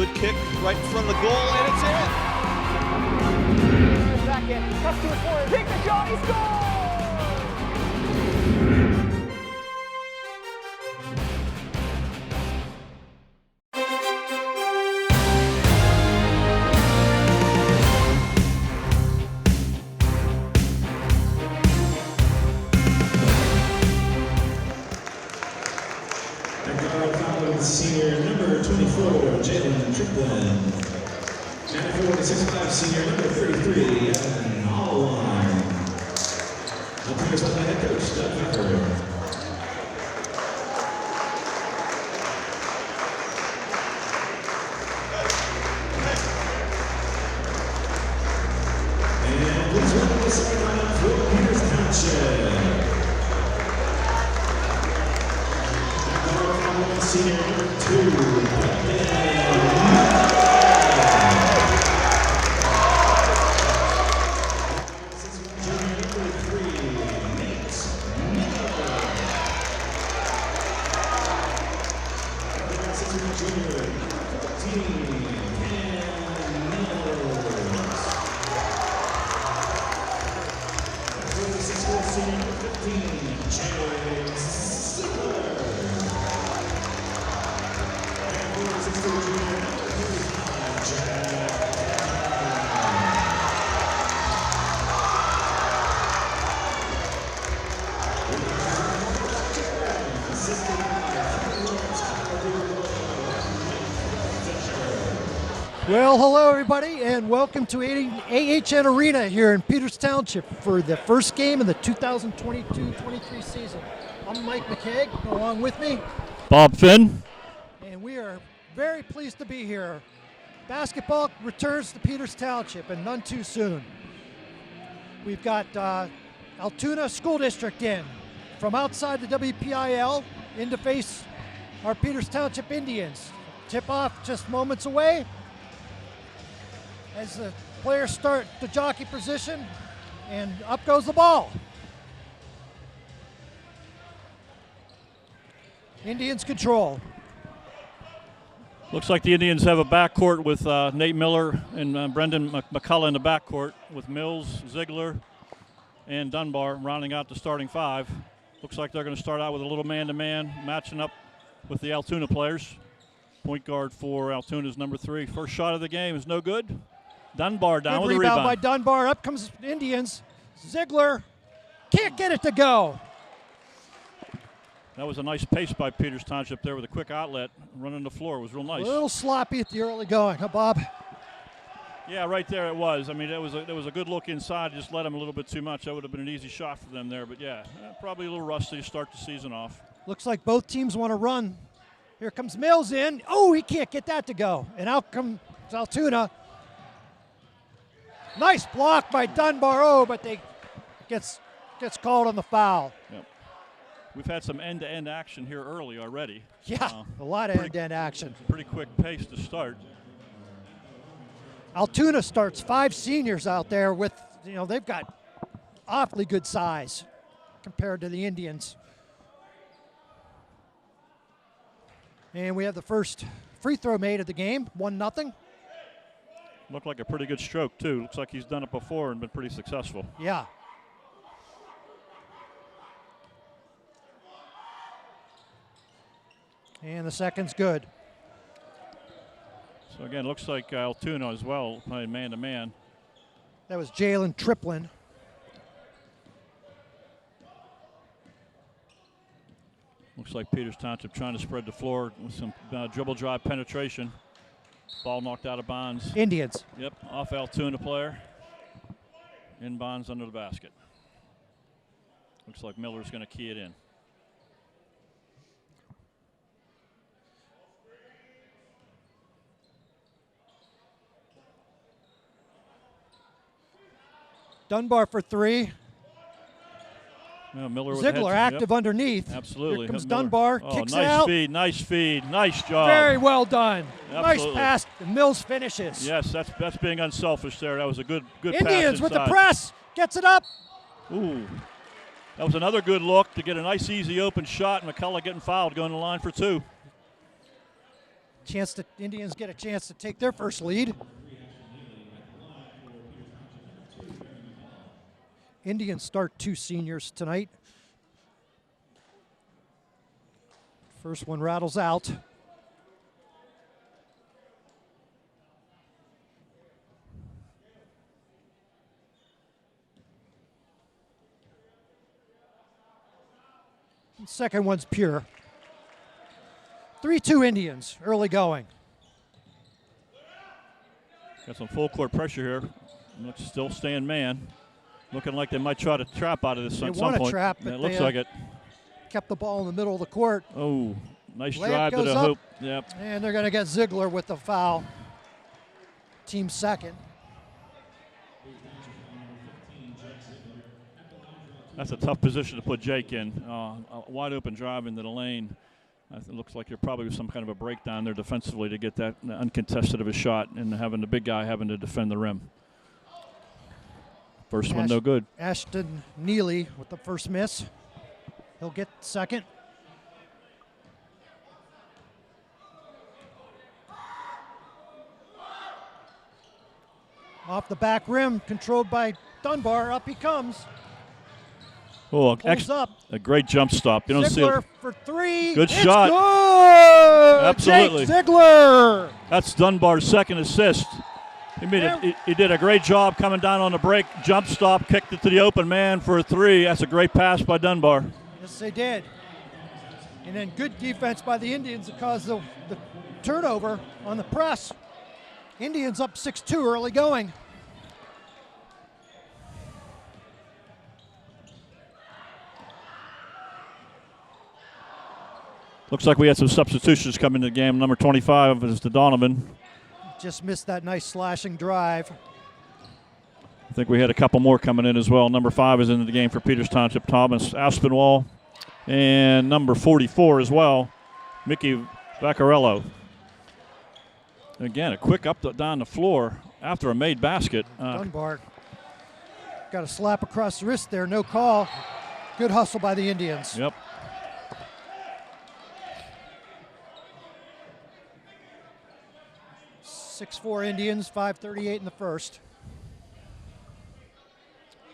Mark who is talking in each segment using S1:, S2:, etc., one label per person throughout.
S1: Good kick right in front of the goal, and it's in.
S2: Back in, cuts to the corner, take the shot, he scores!
S3: Senior number 24, Jalen Triplin. And for the 6'5", senior number 33, Evan Allwine. Altoona by head coach Doug Pepper. And please welcome the starting lineup for Peters Township. Senior number 2,
S4: Well, hello everybody, and welcome to AHN Arena here in Peters Township for the first game of the 2022-23 season. I'm Mike McKeag, along with me,
S5: Bob Finn.
S4: And we are very pleased to be here. Basketball returns to Peters Township, and none too soon. We've got Altoona School District in from outside the WPIL in to face our Peters Township Indians. Tip-off just moments away. As the players start the jockey position, and up goes the ball. Indians control.
S5: Looks like the Indians have a backcourt with Nate Miller and Brendan McCullough in the backcourt, with Mills, Ziegler, and Dunbar rounding out the starting five. Looks like they're going to start out with a little man-to-man, matching up with the Altoona players. Point guard for Altoona's number 3. First shot of the game is no good. Dunbar down with a rebound.
S4: By Dunbar. Up comes Indians. Ziegler can't get it to go.
S5: That was a nice pace by Peters Township there with a quick outlet. Running the floor was real nice.
S4: A little sloppy at the early going, huh, Bob?
S5: Yeah, right there it was. I mean, there was a good look inside. Just let them a little bit too much. That would have been an easy shot for them there. But yeah, probably a little rusty to start the season off.
S4: Looks like both teams want to run. Here comes Mills in. Oh, he can't get that to go. And out comes Altoona. Nice block by Dunbar. Oh, but they gets called on the foul.
S5: Yep. We've had some end-to-end action here early already.
S4: Yeah, a lot of end-to-end action.
S5: Pretty quick pace to start.
S4: Altoona starts 5 seniors out there with, they've got awfully good size compared to the Indians. And we have the first free throw made of the game, 1-0.
S5: Looked like a pretty good stroke, too. Looks like he's done it before and been pretty successful.
S4: Yeah. And the second's good.
S5: So, again, looks like Altoona as well playing man-to-man.
S4: That was Jalen Triplin.
S5: Looks like Peters Township trying to spread the floor with some dribble drive penetration. Ball knocked out of bounds.
S4: Indians.
S5: Yep, off Altoona player. Inbounds under the basket. Looks like Miller's going to key it in.
S4: Dunbar for 3.
S5: Miller with
S4: Ziegler active underneath.
S5: Absolutely.
S4: Here comes
S5: Miller.
S4: Dunbar, kicks it out.
S5: Nice feed, nice job.
S4: Very well done.
S5: Absolutely.
S4: Nice pass, and Mills finishes.
S5: Yes, that's being unselfish there. That was a good pass
S4: Indians with the
S5: inside.
S4: press, gets it up.
S5: Ooh, that was another good look to get a nice easy open shot. McCullough getting fouled, going to the line for 2.
S4: Indians get a chance to take their first lead. Indians start 2 seniors tonight. First one rattles out. Second one's pure. 3-2 Indians, early going.
S5: Got some full court pressure here. Looks still staying man. Looking like they might try to trap out of this at some point.
S4: They want to trap, but
S5: it looks like it.
S4: Kept the ball in the middle of the court.
S5: Oh, nice
S4: Layup
S5: drive to
S4: goes
S5: the
S4: up,
S5: hoop. Yep.
S4: And they're going to get Ziegler with the foul. Team second.
S5: That's a tough position to put Jake in. A wide open drive into the lane. It looks like there probably was some kind of a breakdown there defensively to get that uncontested of a shot, and having the big guy having to defend the rim. First one no good.
S4: Ashton Neely with the first miss. He'll get second. Off the back rim, controlled by Dunbar. Up he comes.
S5: Oh,
S4: Pulls up.
S5: A great jump stop. You don't
S4: Ziegler
S5: see
S4: for 3.
S5: Good
S4: It's
S5: shot.
S4: Good.
S5: Absolutely.
S4: Jake Ziegler.
S5: That's Dunbar's second assist. He did a great job coming down on the break, jump stop, kicked it to the open man for a 3. That's a great pass by Dunbar.
S4: Yes, they did. And then good defense by the Indians to cause the turnover on the press. Indians up 6-2 early going.
S5: Looks like we had some substitutions coming into the game. Number 25 is the Donovan.
S4: Just missed that nice slashing drive.
S5: I think we had a couple more coming in as well. Number 5 is into the game for Peters Township, Thomas Aspinwall. And number 44 as well, Mickey Vaccarello. Again, a quick down the floor after a made basket.
S4: Dunbar got a slap across the wrist there, no call. Good hustle by the Indians.
S5: Yep.
S4: 6-4 Indians, 5:38 in the first.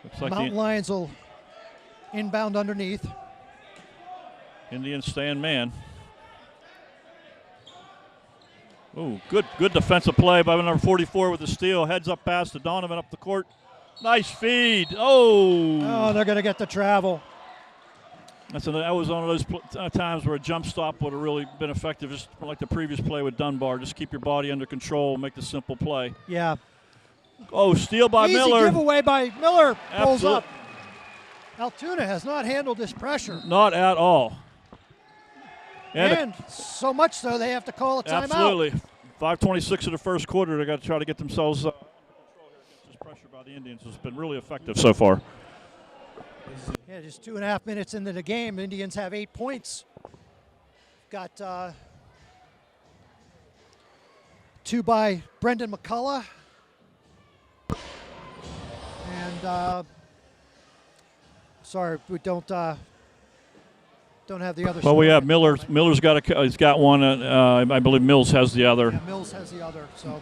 S5: Looks like
S4: Mountain Lions will inbound underneath.
S5: Indians staying man. Ooh, good defensive play by number 44 with the steal. Heads up pass to Donovan up the court. Nice feed. Oh,
S4: they're going to get the travel.
S5: That was one of those times where a jump stop would have really been effective, just like the previous play with Dunbar. Just keep your body under control, make the simple play.
S4: Yeah.
S5: Oh, steal by
S4: Easy
S5: Miller.
S4: giveaway by Miller. Pulls
S5: Absolute.
S4: up. Altoona has not handled this pressure.
S5: Not at all.
S4: And so much so they have to call a timeout.
S5: Absolutely. 5:26 of the first quarter. They got to try to get themselves under control here against this pressure by the Indians. It's been really effective so far.
S4: Yeah, just 2.5 minutes into the game. Indians have 8 points. Got 2 by Brendan McCullough. And sorry, we don't have the other.
S5: Well, we have Miller. Miller's he's got one. I believe Mills has the other.
S4: Yeah, Mills has the other. So,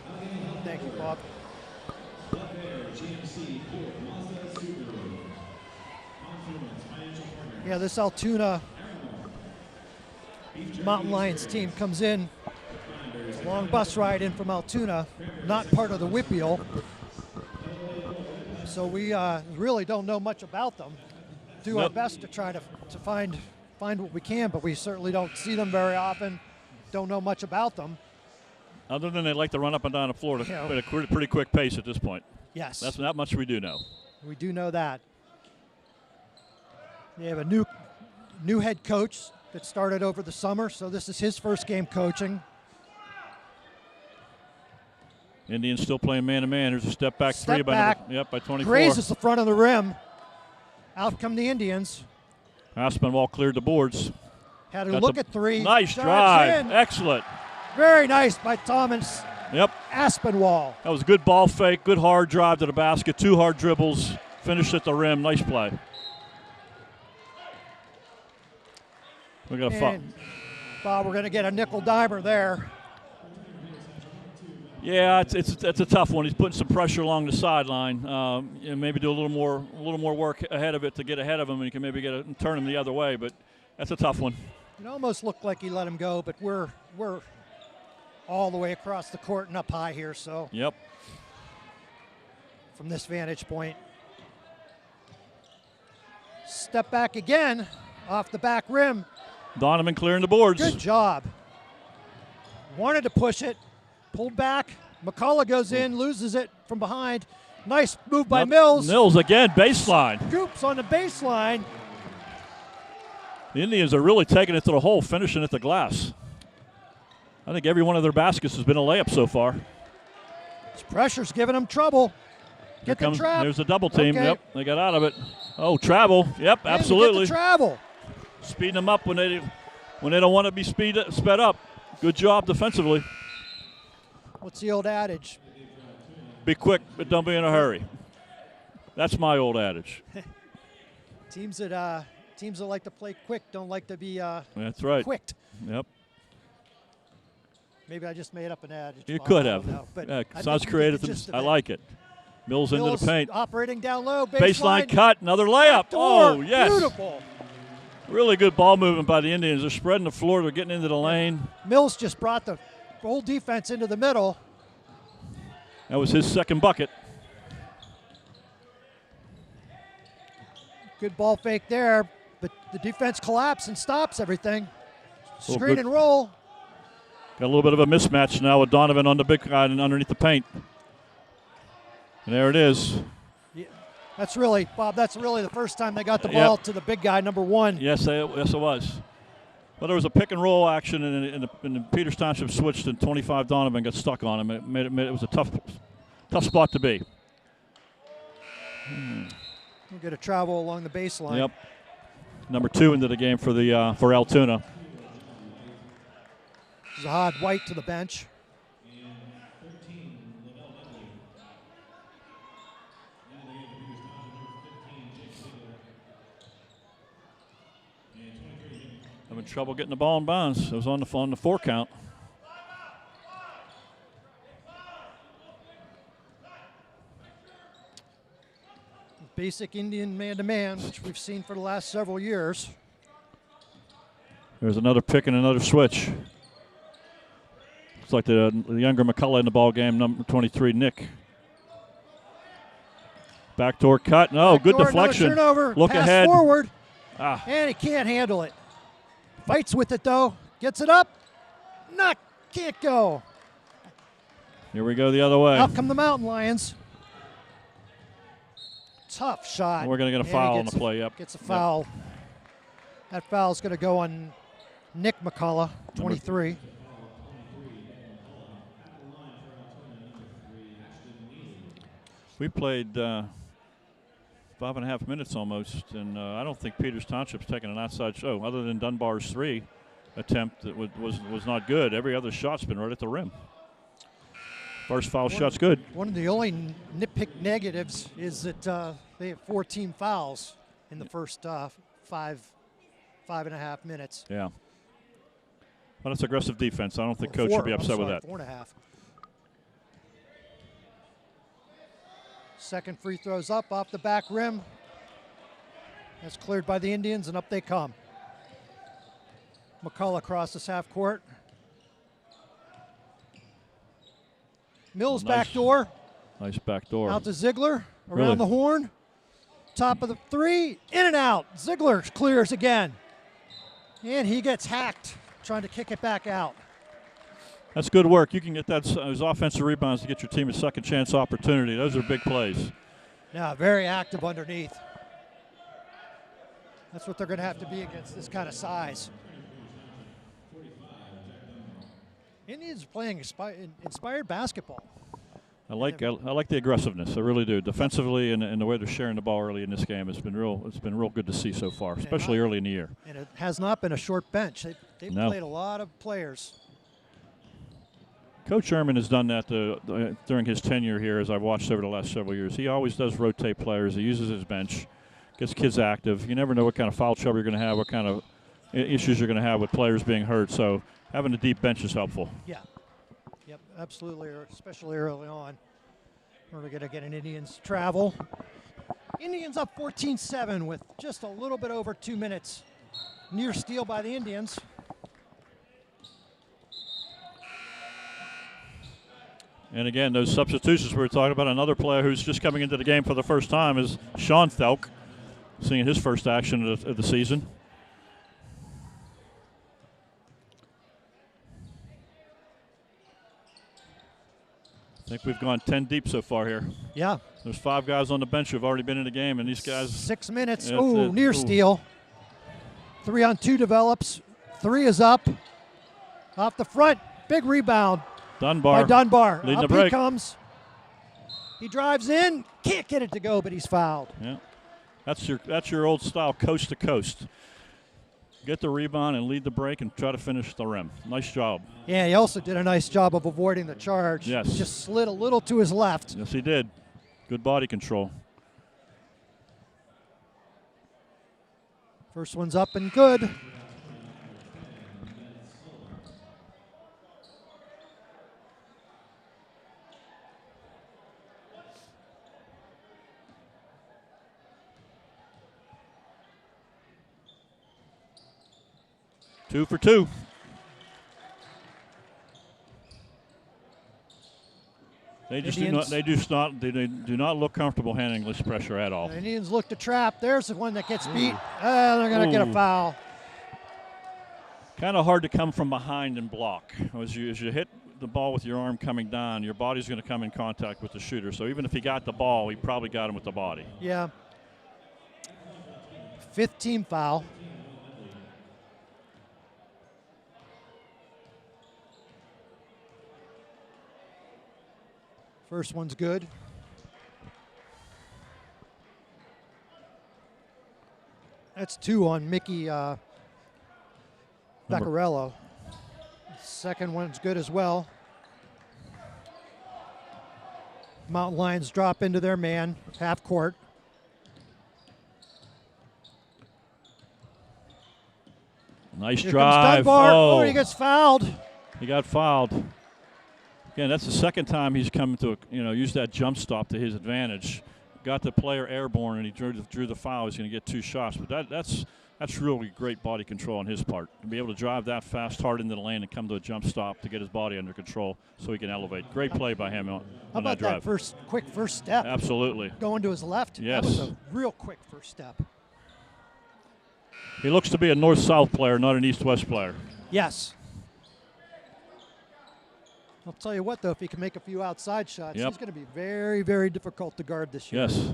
S4: thank you, Bob. Yeah, this Altoona Mountain Lions team comes in. It's a long bus ride in from Altoona, not part of the Whippeal. So we really don't know much about them. Do our best to try to find what we can, but we certainly don't see them very often. Don't know much about them.
S5: Other than they like to run up and down the floor at a pretty quick pace at this point.
S4: Yes.
S5: That's not much we do know.
S4: We do know that. They have a new head coach that started over the summer, so this is his first game coaching.
S5: Indians still playing man-to-man. There's a step back three by 24.
S4: Grazes the front of the rim. Out come the Indians.
S5: Aspinwall cleared the boards.
S4: Had to look at 3.
S5: Nice
S4: Drives
S5: drive.
S4: in.
S5: Excellent.
S4: Very nice by Thomas Aspinwall.
S5: That was a good ball fake, good hard drive to the basket, 2 hard dribbles, finished at the rim. Nice play. We got a foul.
S4: Bob, we're going to get a nickel dimer there.
S5: Yeah, it's a tough one. He's putting some pressure along the sideline. Maybe do a little more work ahead of it to get ahead of him, and you can maybe turn him the other way. But that's a tough one.
S4: It almost looked like he let him go, but we're all the way across the court and up high here. So
S5: yep.
S4: From this vantage point, step back again off the back rim.
S5: Donovan clearing the boards.
S4: Good job. Wanted to push it, pulled back. McCullough goes in, loses it from behind. Nice move by Mills.
S5: Mills again, baseline.
S4: Scoops on the baseline.
S5: The Indians are really taking it to the hole, finishing at the glass. I think every one of their baskets has been a layup so far.
S4: This pressure's giving them trouble. Get the trap.
S5: There's a double team.
S4: Okay.
S5: Yep, they got out of it. Oh, travel. Yep,
S4: And
S5: absolutely.
S4: get the travel.
S5: Speeding them up when they don't want to be sped up. Good job defensively.
S4: What's the old adage?
S5: Be quick, but don't be in a hurry. That's my old adage.
S4: Teams that like to play quick don't like to be
S5: That's right.
S4: quicked.
S5: Yep.
S4: Maybe I just made up an adage.
S5: You
S4: Bob,
S5: could
S4: I
S5: have.
S4: don't know, but
S5: Yeah,
S4: I
S5: sounds
S4: think we get the
S5: creative.
S4: gist of
S5: I
S4: it.
S5: like it. Mills into the paint.
S4: Operating down low.
S5: Baseline cut. Another layup.
S4: Door.
S5: Oh, yes.
S4: Beautiful.
S5: Really good ball movement by the Indians. They're spreading the floor. They're getting into the lane.
S4: Mills just brought the whole defense into the middle.
S5: That was his second bucket.
S4: Good ball fake there, but the defense collapses and stops everything.
S5: Oh,
S4: Screen
S5: good.
S4: and roll.
S5: Got a little bit of a mismatch now with Donovan on the big guy and underneath the paint. And there it is.
S4: Yeah, that's really, Bob, that's really the first time they got the ball to the big guy, number one.
S5: Yes, it was. Well, there was a pick and roll action, and the Peters Township switched, and 25 Donovan got stuck on him. It was a tough spot to be.
S4: We'll get a travel along the baseline.
S5: Yep. Number 2 into the game for Altoona.
S4: Zahad White to the bench.
S5: Having trouble getting the ball in bounds. It was on the 4 count.
S4: Basic Indian man-to-man, which we've seen for the last several years.
S5: There's another pick and another switch. Looks like the younger McCullough in the ball game, number 23, Nick. Backdoor cut. No, good deflection.
S4: Turnover.
S5: Look
S4: Pass
S5: ahead.
S4: Forward.
S5: Ah.
S4: And he can't handle it. Fights with it, though. Gets it up. Can't go.
S5: Here we go the other way.
S4: Out come the Mountain Lions. Tough shot.
S5: We're going to get a
S4: And
S5: foul
S4: he
S5: on the play. Yep.
S4: Gets a foul. That foul's going to go on Nick McCullough, 23.
S5: We played 5.5 minutes almost, and I don't think Peters Township's taken an outside show other than Dunbar's 3 attempt that was not good. Every other shot's been right at the rim. First foul shot's good.
S4: One of the only nitpick negatives is that they have 14 fouls in the first 5.5 minutes.
S5: Yeah. Well, that's aggressive defense. I don't think Coach should be upset with that.
S4: 4.5. Second free throws up off the back rim. That's cleared by the Indians, and up they come. McCullough crosses half court. Mills
S5: Nice.
S4: backdoor.
S5: Nice backdoor.
S4: Out to Ziegler. Around
S5: Really?
S4: the horn. Top of the 3. In and out. Ziegler clears again. And he gets hacked trying to kick it back out.
S5: That's good work. You can get those offensive rebounds to get your team a second chance opportunity. Those are big plays.
S4: Now, very active underneath. That's what they're going to have to be against this kind of size. Indians are playing inspired basketball.
S5: I like the aggressiveness. I really do. Defensively and the way they're sharing the ball early in this game, it's been real good to see so far, especially early in the year.
S4: And it has not been a short bench. They've
S5: No.
S4: played a lot of players.
S5: Coach Sherman has done that during his tenure here, as I've watched over the last several years. He always does rotate players. He uses his bench, gets kids active. You never know what kind of foul trouble you're going to have, what kind of issues you're going to have with players being hurt. So having a deep bench is helpful.
S4: Yeah. Yep, absolutely, especially early on. We're going to get an Indians travel. Indians up 14-7 with just a little bit over 2 minutes. Near steal by the Indians.
S5: And again, those substitutions we were talking about, another player who's just coming into the game for the first time is Sean Thelk, seeing his first action of the season. I think we've gone 10 deep so far here.
S4: Yeah.
S5: There's 5 guys on the bench who've already been in the game, and these guys.
S4: 6 minutes.
S5: Yeah,
S4: Ooh, near steal. 3-on-2 develops. 3 is up. Off the front. Big rebound.
S5: Dunbar.
S4: By Dunbar.
S5: Leading
S4: Up
S5: the break.
S4: he comes. He drives in. Can't get it to go, but he's fouled.
S5: Yeah. That's your old style, coast to coast. Get the rebound and lead the break and try to finish the rim. Nice job.
S4: Yeah, he also did a nice job of avoiding the charge.
S5: Yes.
S4: Just slid a little to his left.
S5: Yes, he did. Good body control.
S4: First one's up and good.
S5: Two for two. They just do not look comfortable handling this pressure at all.
S4: The Indians look to trap. There's the one that gets beat. They're going to get a foul.
S5: Kind of hard to come from behind and block. As you hit the ball with your arm coming down, your body's going to come in contact with the shooter. So even if he got the ball, he probably got him with the body.
S4: Yeah. 5th team foul. First one's good. That's 2 on Mickey Vaccarello. Second one's good as well. Mountain Lions drop into their man, half court.
S5: Nice
S4: Here
S5: drive.
S4: comes Dunbar. Oh, he gets fouled.
S5: He got fouled. Again, that's the second time he's come to use that jump stop to his advantage. Got the player airborne, and he drew the foul. He's going to get 2 shots, but that's really great body control on his part to be able to drive that fast, hard into the lane, and come to a jump stop to get his body under control so he can elevate. Great play by him on that drive.
S4: That quick first step?
S5: Absolutely.
S4: Going to his left.
S5: Yes.
S4: That was a real quick first step.
S5: He looks to be a north-south player, not an east-west player.
S4: Yes. I'll tell you what, though, if he can make a few outside shots, he's going to be very, very difficult to guard this year.
S5: Yes.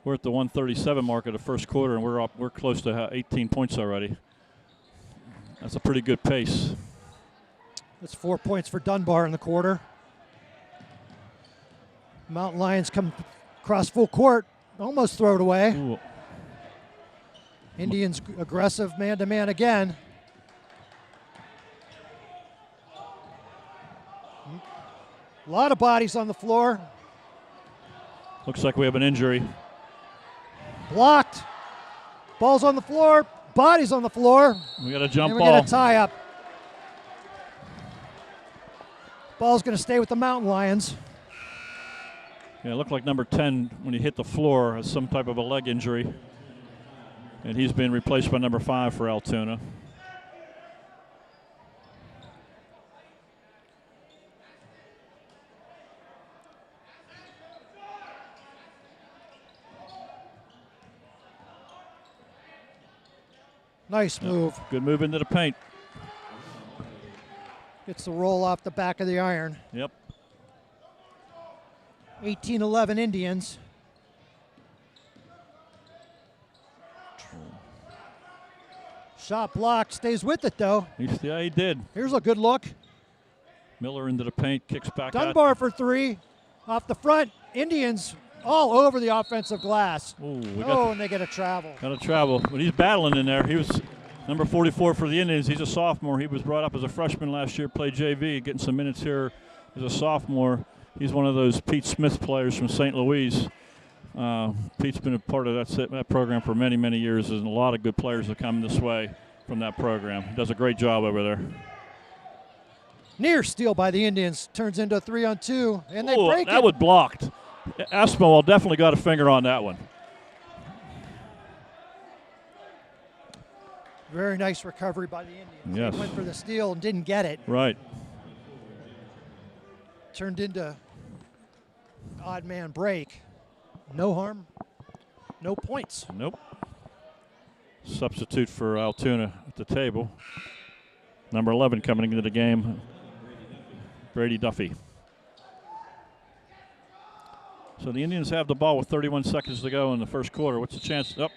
S5: We're at the 137 mark of the first quarter, and we're close to 18 points already. That's a pretty good pace.
S4: That's 4 points for Dunbar in the quarter. Mountain Lions come across full court, almost throw it away.
S5: Ooh.
S4: Indians aggressive man-to-man again. A lot of bodies on the floor.
S5: Looks like we have an injury.
S4: Blocked. Ball's on the floor. Bodies on the floor.
S5: We got a jump
S4: and
S5: ball.
S4: we get a tie-up. Ball's going to stay with the Mountain Lions.
S5: Yeah, it looked like number 10 when he hit the floor has some type of a leg injury. And he's been replaced by number 5 for Altoona.
S4: Nice move.
S5: Good move into the paint.
S4: Gets the roll off the back of the iron.
S5: Yep.
S4: 18-11 Indians. Shot blocked, stays with it though.
S5: Yeah, he did.
S4: Here's a good look.
S5: Miller into the paint, kicks back out.
S4: Dunbar for 3. Off the front. Indians all over the offensive glass.
S5: Ooh,
S4: and they get a travel.
S5: Got a travel. But he's battling in there. He was number 44 for the Indians. He's a sophomore. He was brought up as a freshman last year, played JV, getting some minutes here as a sophomore. He's one of those Pete Smith players from St. Louis. Pete's been a part of that program for many, many years. There's a lot of good players that come this way from that program. He does a great job over there.
S4: Near steal by the Indians. Turns into a 3-on-2, and they
S5: Ooh,
S4: break
S5: that
S4: it.
S5: was blocked. Aspinwall definitely got a finger on that one.
S4: Very nice recovery by the Indians.
S5: Yes.
S4: They went for the steal and didn't get it.
S5: Right.
S4: Turned into odd man break. No harm, no points.
S5: Nope. Substitute for Altoona at the table. Number 11 coming into the game, Brady Duffy. So the Indians have the ball with 31 seconds to go in the first quarter. What's the chance? Up.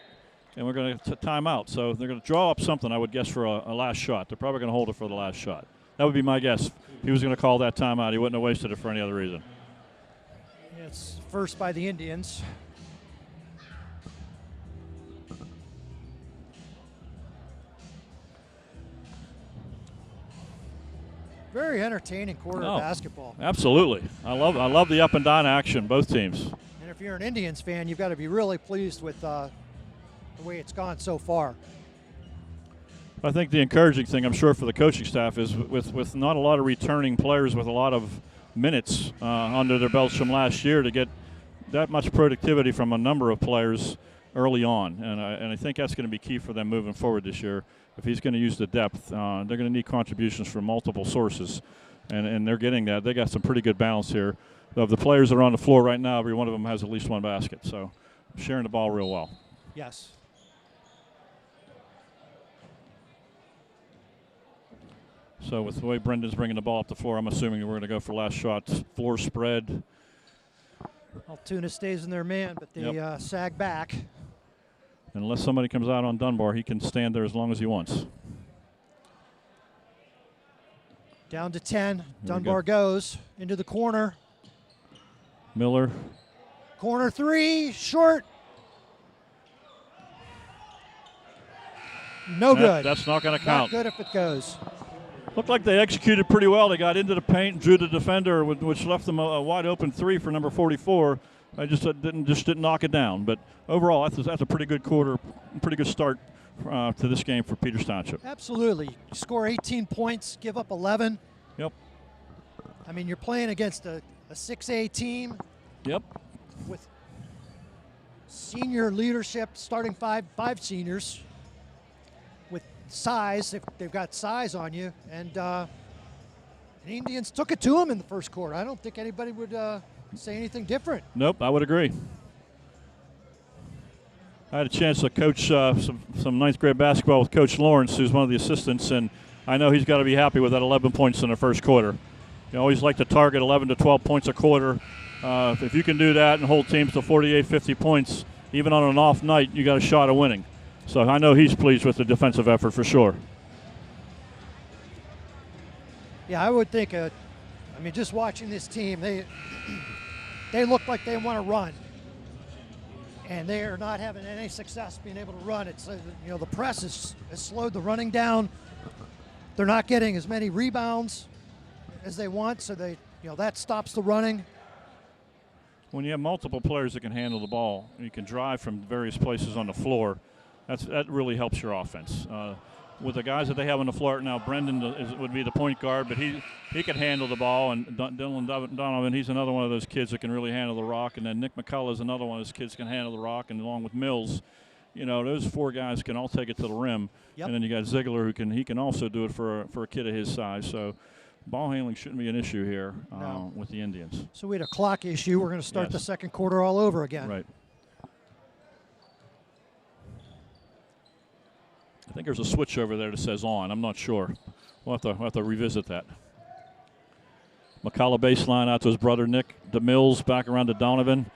S5: And we're going to time out. So they're going to draw up something, I would guess, for a last shot. They're probably going to hold it for the last shot. That would be my guess. If he was going to call that timeout, he wouldn't have wasted it for any other reason.
S4: It's first by the Indians. Very entertaining quarter of basketball.
S5: Absolutely. I love the up and down action, both teams.
S4: And if you're an Indians fan, you've got to be really pleased with the way it's gone so far.
S5: I think the encouraging thing, I'm sure, for the coaching staff is with not a lot of returning players with a lot of minutes under their belts from last year to get that much productivity from a number of players early on. And I think that's going to be key for them moving forward this year. If he's going to use the depth, they're going to need contributions from multiple sources. And they're getting that. They got some pretty good balance here. Of the players that are on the floor right now, every one of them has at least one basket. So sharing the ball real well.
S4: Yes.
S5: So with the way Brendan's bringing the ball up the floor, I'm assuming we're going to go for last shots. Floor spread.
S4: Altoona stays in their man, but they sag back.
S5: Unless somebody comes out on Dunbar, he can stand there as long as he wants.
S4: Down to 10. Dunbar goes into the corner.
S5: Miller.
S4: Corner three, short. No good.
S5: That's not going to count.
S4: Not good if it goes.
S5: Looked like they executed pretty well. They got into the paint and drew the defender, which left them a wide open three for number 44. I just didn't knock it down. But overall, that's a pretty good quarter, pretty good start to this game for Peters Township.
S4: Absolutely. You score 18 points, give up 11.
S5: Yep.
S4: I mean, you're playing against a 6A team.
S5: Yep.
S4: With senior leadership, starting five seniors with size, if they've got size on you. And the Indians took it to them in the first quarter. I don't think anybody would say anything different.
S5: Nope, I would agree. I had a chance to coach some ninth grade basketball with Coach Lawrence, who's one of the assistants, and I know he's got to be happy with that 11 points in the first quarter. You always like to target 11 to 12 points a quarter. If you can do that and hold teams to 48, 50 points, even on an off night, you got a shot of winning. So I know he's pleased with the defensive effort for sure.
S4: Yeah, I would think, I mean, just watching this team, they look like they want to run. And they are not having any success being able to run. It's, the press has slowed the running down. They're not getting as many rebounds as they want, so that stops the running.
S5: When you have multiple players that can handle the ball, you can drive from various places on the floor, that really helps your offense. With the guys that they have on the floor right now, Brendan would be the point guard, but he can handle the ball, and Dylan Donovan, he's another one of those kids that can really handle the rock, and then Nick McCullough is another one of those kids that can handle the rock, and along with Mills, those four guys can all take it to the rim.
S4: Yep.
S5: And then you got Ziegler who can also do it for a kid of his size. So ball handling shouldn't be an issue here with the Indians.
S4: So we had a clock issue. We're going to start the second quarter all over again.
S5: Right. I think there's a switch over there that says on. I'm not sure. We'll have to revisit that. McCullough baseline out to his brother Nick. DeMills back around to Donovan.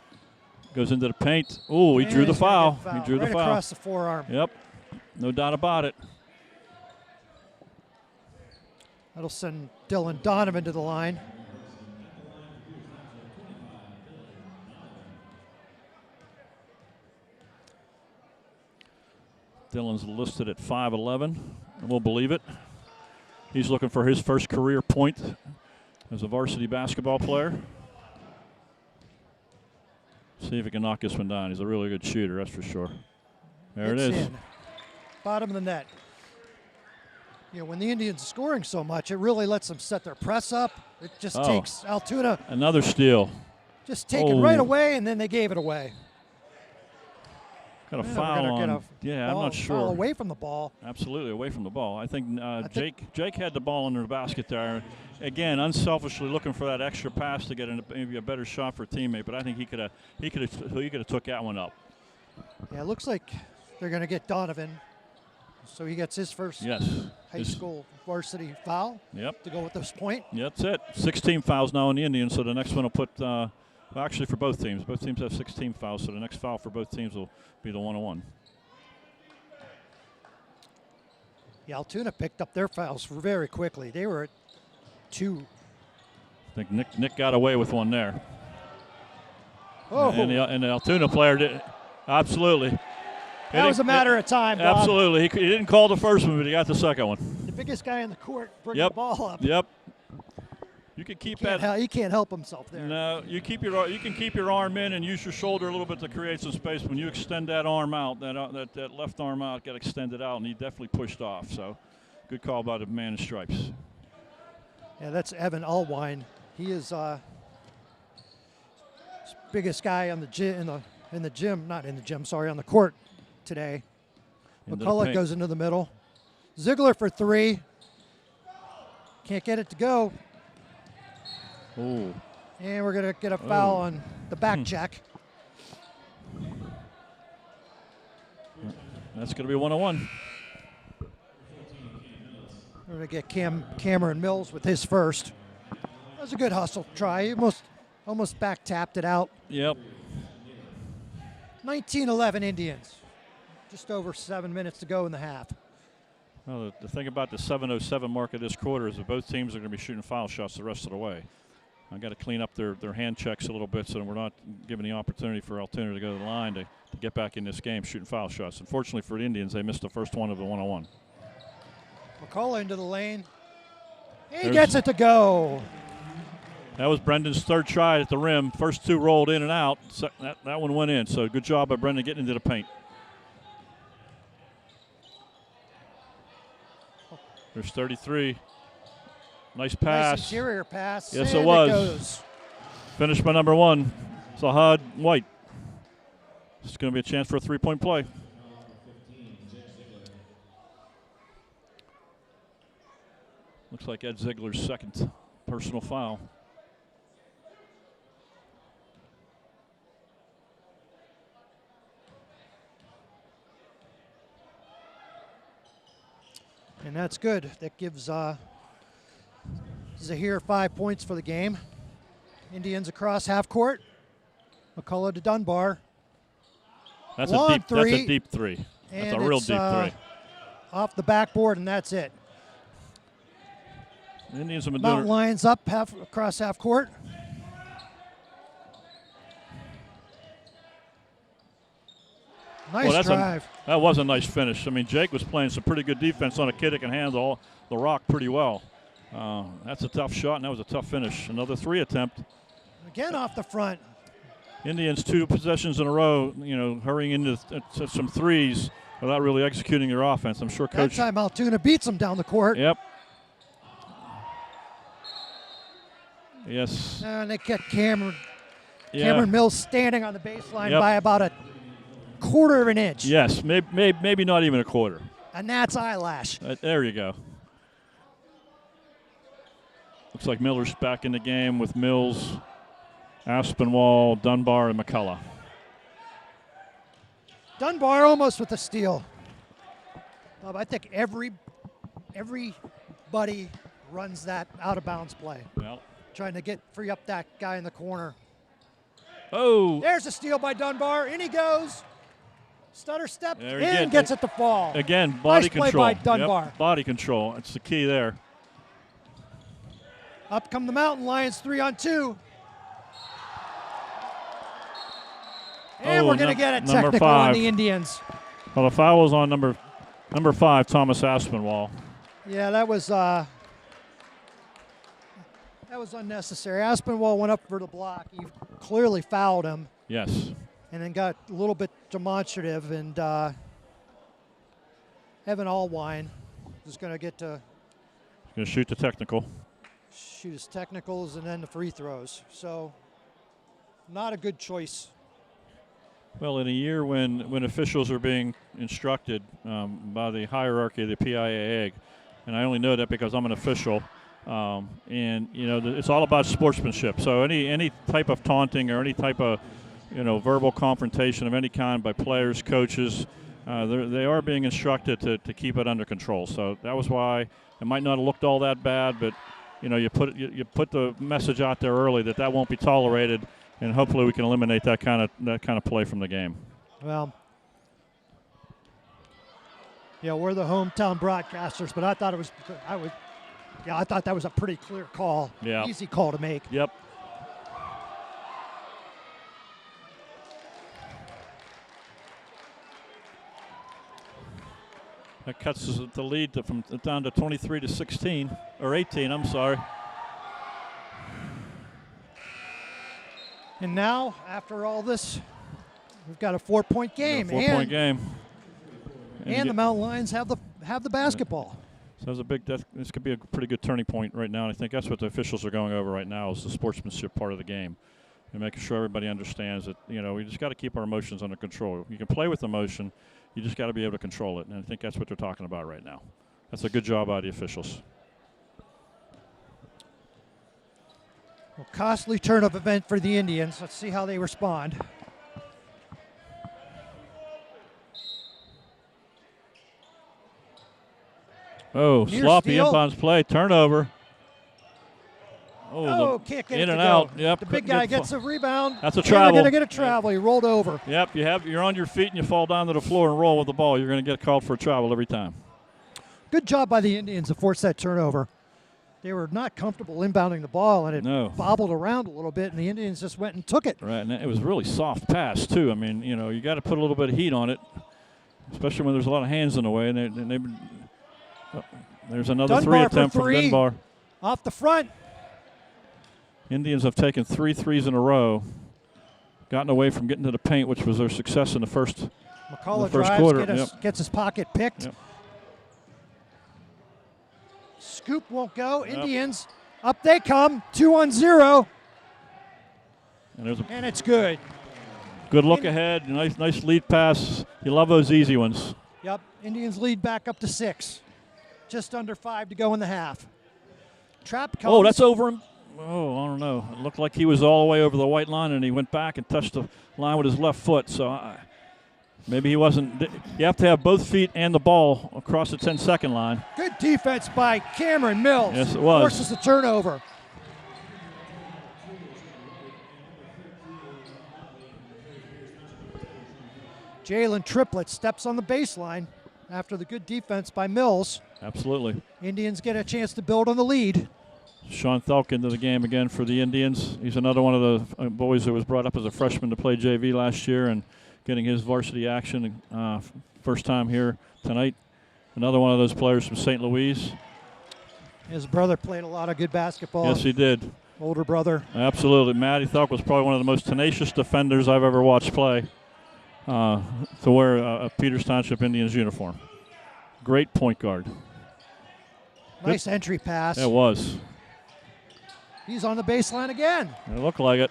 S5: Goes into the paint. Oh, he drew the foul. He drew the foul.
S4: Across the forearm.
S5: Yep. No doubt about it.
S4: That'll send Dylan Donovan to the line.
S5: Dylan's listed at 5'11", and we'll believe it. He's looking for his first career point as a varsity basketball player. See if he can knock this one down. He's a really good shooter, that's for sure. There it is.
S4: In. Bottom of the net. You know, when the Indians are scoring so much, it really lets them set their press up. It just
S5: Oh.
S4: takes Altoona,
S5: Another steal.
S4: just take it
S5: Oh.
S4: right away, and then they gave it away.
S5: Got a
S4: Yeah, we're
S5: foul
S4: gonna get
S5: on.
S4: a
S5: Yeah, I'm
S4: ball-
S5: not
S4: foul
S5: sure.
S4: away from the ball.
S5: Absolutely away from the ball. I think
S4: think-
S5: Jake had the ball under the basket there. Again, unselfishly looking for that extra pass to get maybe a better shot for a teammate. But I think he could have took that one up.
S4: Yeah, it looks like they're going to get Donovan, so he gets his first
S5: Yes.
S4: high school varsity foul
S5: Yep.
S4: to go with this point.
S5: Yeah, that's it. 16 fouls now on the Indians. So the next one will put. Well, actually, for both teams. Both teams have 16 fouls. So the next foul for both teams will be the 1-on-1.
S4: Yeah, Altoona picked up their fouls very quickly. They were at 2.
S5: I think Nick got away with one there.
S4: Oh,
S5: And the Altoona player did. Absolutely.
S4: that was a matter of time, Bob.
S5: Absolutely. He didn't call the first one, but he got the second one.
S4: The biggest guy in the court bringing
S5: Yep.
S4: the ball up.
S5: Yep. You can keep that.
S4: He can't help himself there.
S5: No, you can keep your arm in and use your shoulder a little bit to create some space. When you extend that arm out, that left arm out got extended out, and he definitely pushed off. So, good call by the man in stripes.
S4: Yeah, that's Evan Allwine. He is biggest guy on the gym. Sorry, on the court today.
S5: Into the
S4: McCullough
S5: paint.
S4: goes into the middle. Ziegler for 3. Can't get it to go.
S5: Oh,
S4: And we're going to get a foul on the back check.
S5: that's going to be 1-on-1.
S4: We're going to get Cameron Mills with his first. That was a good hustle try. He almost back tapped it out.
S5: Yep.
S4: 19-11 Indians. Just over 7 minutes to go in the half.
S5: Well, the thing about the 7:07 mark of this quarter is that both teams are going to be shooting foul shots the rest of the way. I've got to clean up their hand checks a little bit so we're not giving the opportunity for Altoona to go to the line to get back in this game shooting foul shots. Unfortunately for the Indians, they missed the first one of the 1-on-1.
S4: McCullough into the lane. He gets it to go.
S5: That was Brendan's third try at the rim. First 2 rolled in and out. So that one went in. So good job by Brendan getting into the paint. There's 33. Nice pass.
S4: Nice interior pass.
S5: Yes,
S4: and
S5: it was.
S4: Goes.
S5: Finished by number 1, Sahad White. It's going to be a chance for a 3-point play. Looks like Ed Ziegler's second personal foul.
S4: And that's good. That gives Zahir 5 points for the game. Indians across half court. McCullough to Dunbar.
S5: That's
S4: Long
S5: a deep
S4: three.
S5: That's a deep 3. That's
S4: And
S5: a real
S4: it's,
S5: deep 3.
S4: Off the backboard, and that's it.
S5: The Indians have been doing
S4: Mountain
S5: it.
S4: Lions up across half court. Nice
S5: Well,
S4: drive.
S5: That was a nice finish. I mean, Jake was playing some pretty good defense on a kid that can handle the rock pretty well. That's a tough shot, and that was a tough finish. Another 3 attempt.
S4: Again off the front.
S5: Indians 2 possessions in a row, hurrying into some threes without really executing their offense. I'm sure
S4: That
S5: Coach.
S4: time Altoona beats them down the court.
S5: Yep. Yes.
S4: And they get Cameron
S5: Yeah.
S4: Mills standing on the baseline
S5: Yep.
S4: by about a quarter of an inch.
S5: Yes. Maybe not even a quarter.
S4: And that's eyelash.
S5: There you go. Looks like Miller's back in the game with Mills, Aspinwall, Dunbar, and McCullough.
S4: Dunbar almost with a steal. Bob, I think everybody runs that out of bounds play.
S5: Well.
S4: Trying to free up that guy in the corner.
S5: Oh.
S4: There's a steal by Dunbar. In he goes. Stutter step
S5: There
S4: in,
S5: again.
S4: gets it to fall.
S5: Again, body
S4: Nice play
S5: control.
S4: by Dunbar.
S5: Yep, body control. That's the key there.
S4: Up come the Mountain Lions, 3-on-2. And we're going to get a
S5: number
S4: technical on
S5: 5.
S4: the Indians.
S5: Well, the foul was on number 5, Thomas Aspinwall.
S4: Yeah, that was unnecessary. Aspinwall went up for the block. He clearly fouled him.
S5: Yes.
S4: And then got a little bit demonstrative. And Evan Allwine, is going to get to
S5: He's going to shoot the technical.
S4: shoot his technicals and then the free throws. So not a good choice.
S5: Well, in a year when officials are being instructed by the hierarchy of the PIAA, and I only know that because I'm an official, and it's all about sportsmanship. So any type of taunting or any type of verbal confrontation of any kind by players, coaches, they are being instructed to keep it under control. So that was why it might not have looked all that bad, but you put the message out there early that won't be tolerated. And hopefully we can eliminate that kind of play from the game.
S4: Well, we're the hometown broadcasters, but I thought I thought that was a pretty clear call.
S5: Yeah.
S4: Easy call to make.
S5: Yep. That cuts the lead down to 23 to 16 or 18. I'm sorry.
S4: And now, after all this, we've got a 4-point game.
S5: Four-point game.
S4: And the Mountain Lions have the basketball.
S5: So this could be a pretty good turning point right now. And I think that's what the officials are going over right now is the sportsmanship part of the game. And making sure everybody understands that, we just got to keep our emotions under control. You can play with emotion. You just got to be able to control it. And I think that's what they're talking about right now. That's a good job by the officials.
S4: Well, costly turn-up event for the Indians. Let's see how they respond.
S5: Oh,
S4: Near
S5: sloppy
S4: steal.
S5: inbounds play. Turnover.
S4: Kick
S5: in
S4: it
S5: and
S4: to
S5: out.
S4: go.
S5: Yep.
S4: The big guy gets a rebound.
S5: That's a
S4: And
S5: travel.
S4: they're going to get a travel. He rolled over.
S5: Yep, you're on your feet and you fall down to the floor and roll with the ball. You're going to get called for a travel every time.
S4: Good job by the Indians to force that turnover. They were not comfortable inbounding the ball, and it bobbled around a little bit, and the Indians just went and took it.
S5: Right, and it was a really soft pass, too. I mean, you got to put a little bit of heat on it, especially when there's a lot of hands in the way. And there's another
S4: Dunbar
S5: attempt
S4: for
S5: from
S4: three.
S5: Dunbar.
S4: Off the front.
S5: Indians have taken 3 threes in a row, gotten away from getting to the paint, which was their success in the first
S4: McCullough
S5: first
S4: drives,
S5: quarter.
S4: gets his pocket picked.
S5: Yep.
S4: Scoop won't go. Indians, up they come, 2-on-0. And it's good.
S5: Good look ahead, nice lead pass. You love those easy ones.
S4: Yep, Indians lead back up to 6. Just under 5 to go in the half. Trap comes.
S5: Oh, that's over him. Oh, I don't know. It looked like he was all the way over the white line, and he went back and touched the line with his left foot. So maybe he wasn't. You have to have both feet and the ball across the 10-second line.
S4: Good defense by Cameron Mills.
S5: Yes, it was.
S4: Forces the turnover. Jalen Triplett steps on the baseline after the good defense by Mills.
S5: Absolutely.
S4: Indians get a chance to build on the lead.
S5: Sean Thelk into the game again for the Indians. He's another one of the boys that was brought up as a freshman to play JV last year and getting his varsity action first time here tonight. Another one of those players from St. Louis.
S4: His brother played a lot of good basketball.
S5: Yes, he did.
S4: Older brother.
S5: Absolutely. Matty Thelk was probably one of the most tenacious defenders I've ever watched play to wear a Peters Township Indians uniform. Great point guard.
S4: Nice entry pass.
S5: It was.
S4: He's on the baseline again.
S5: It looked like it.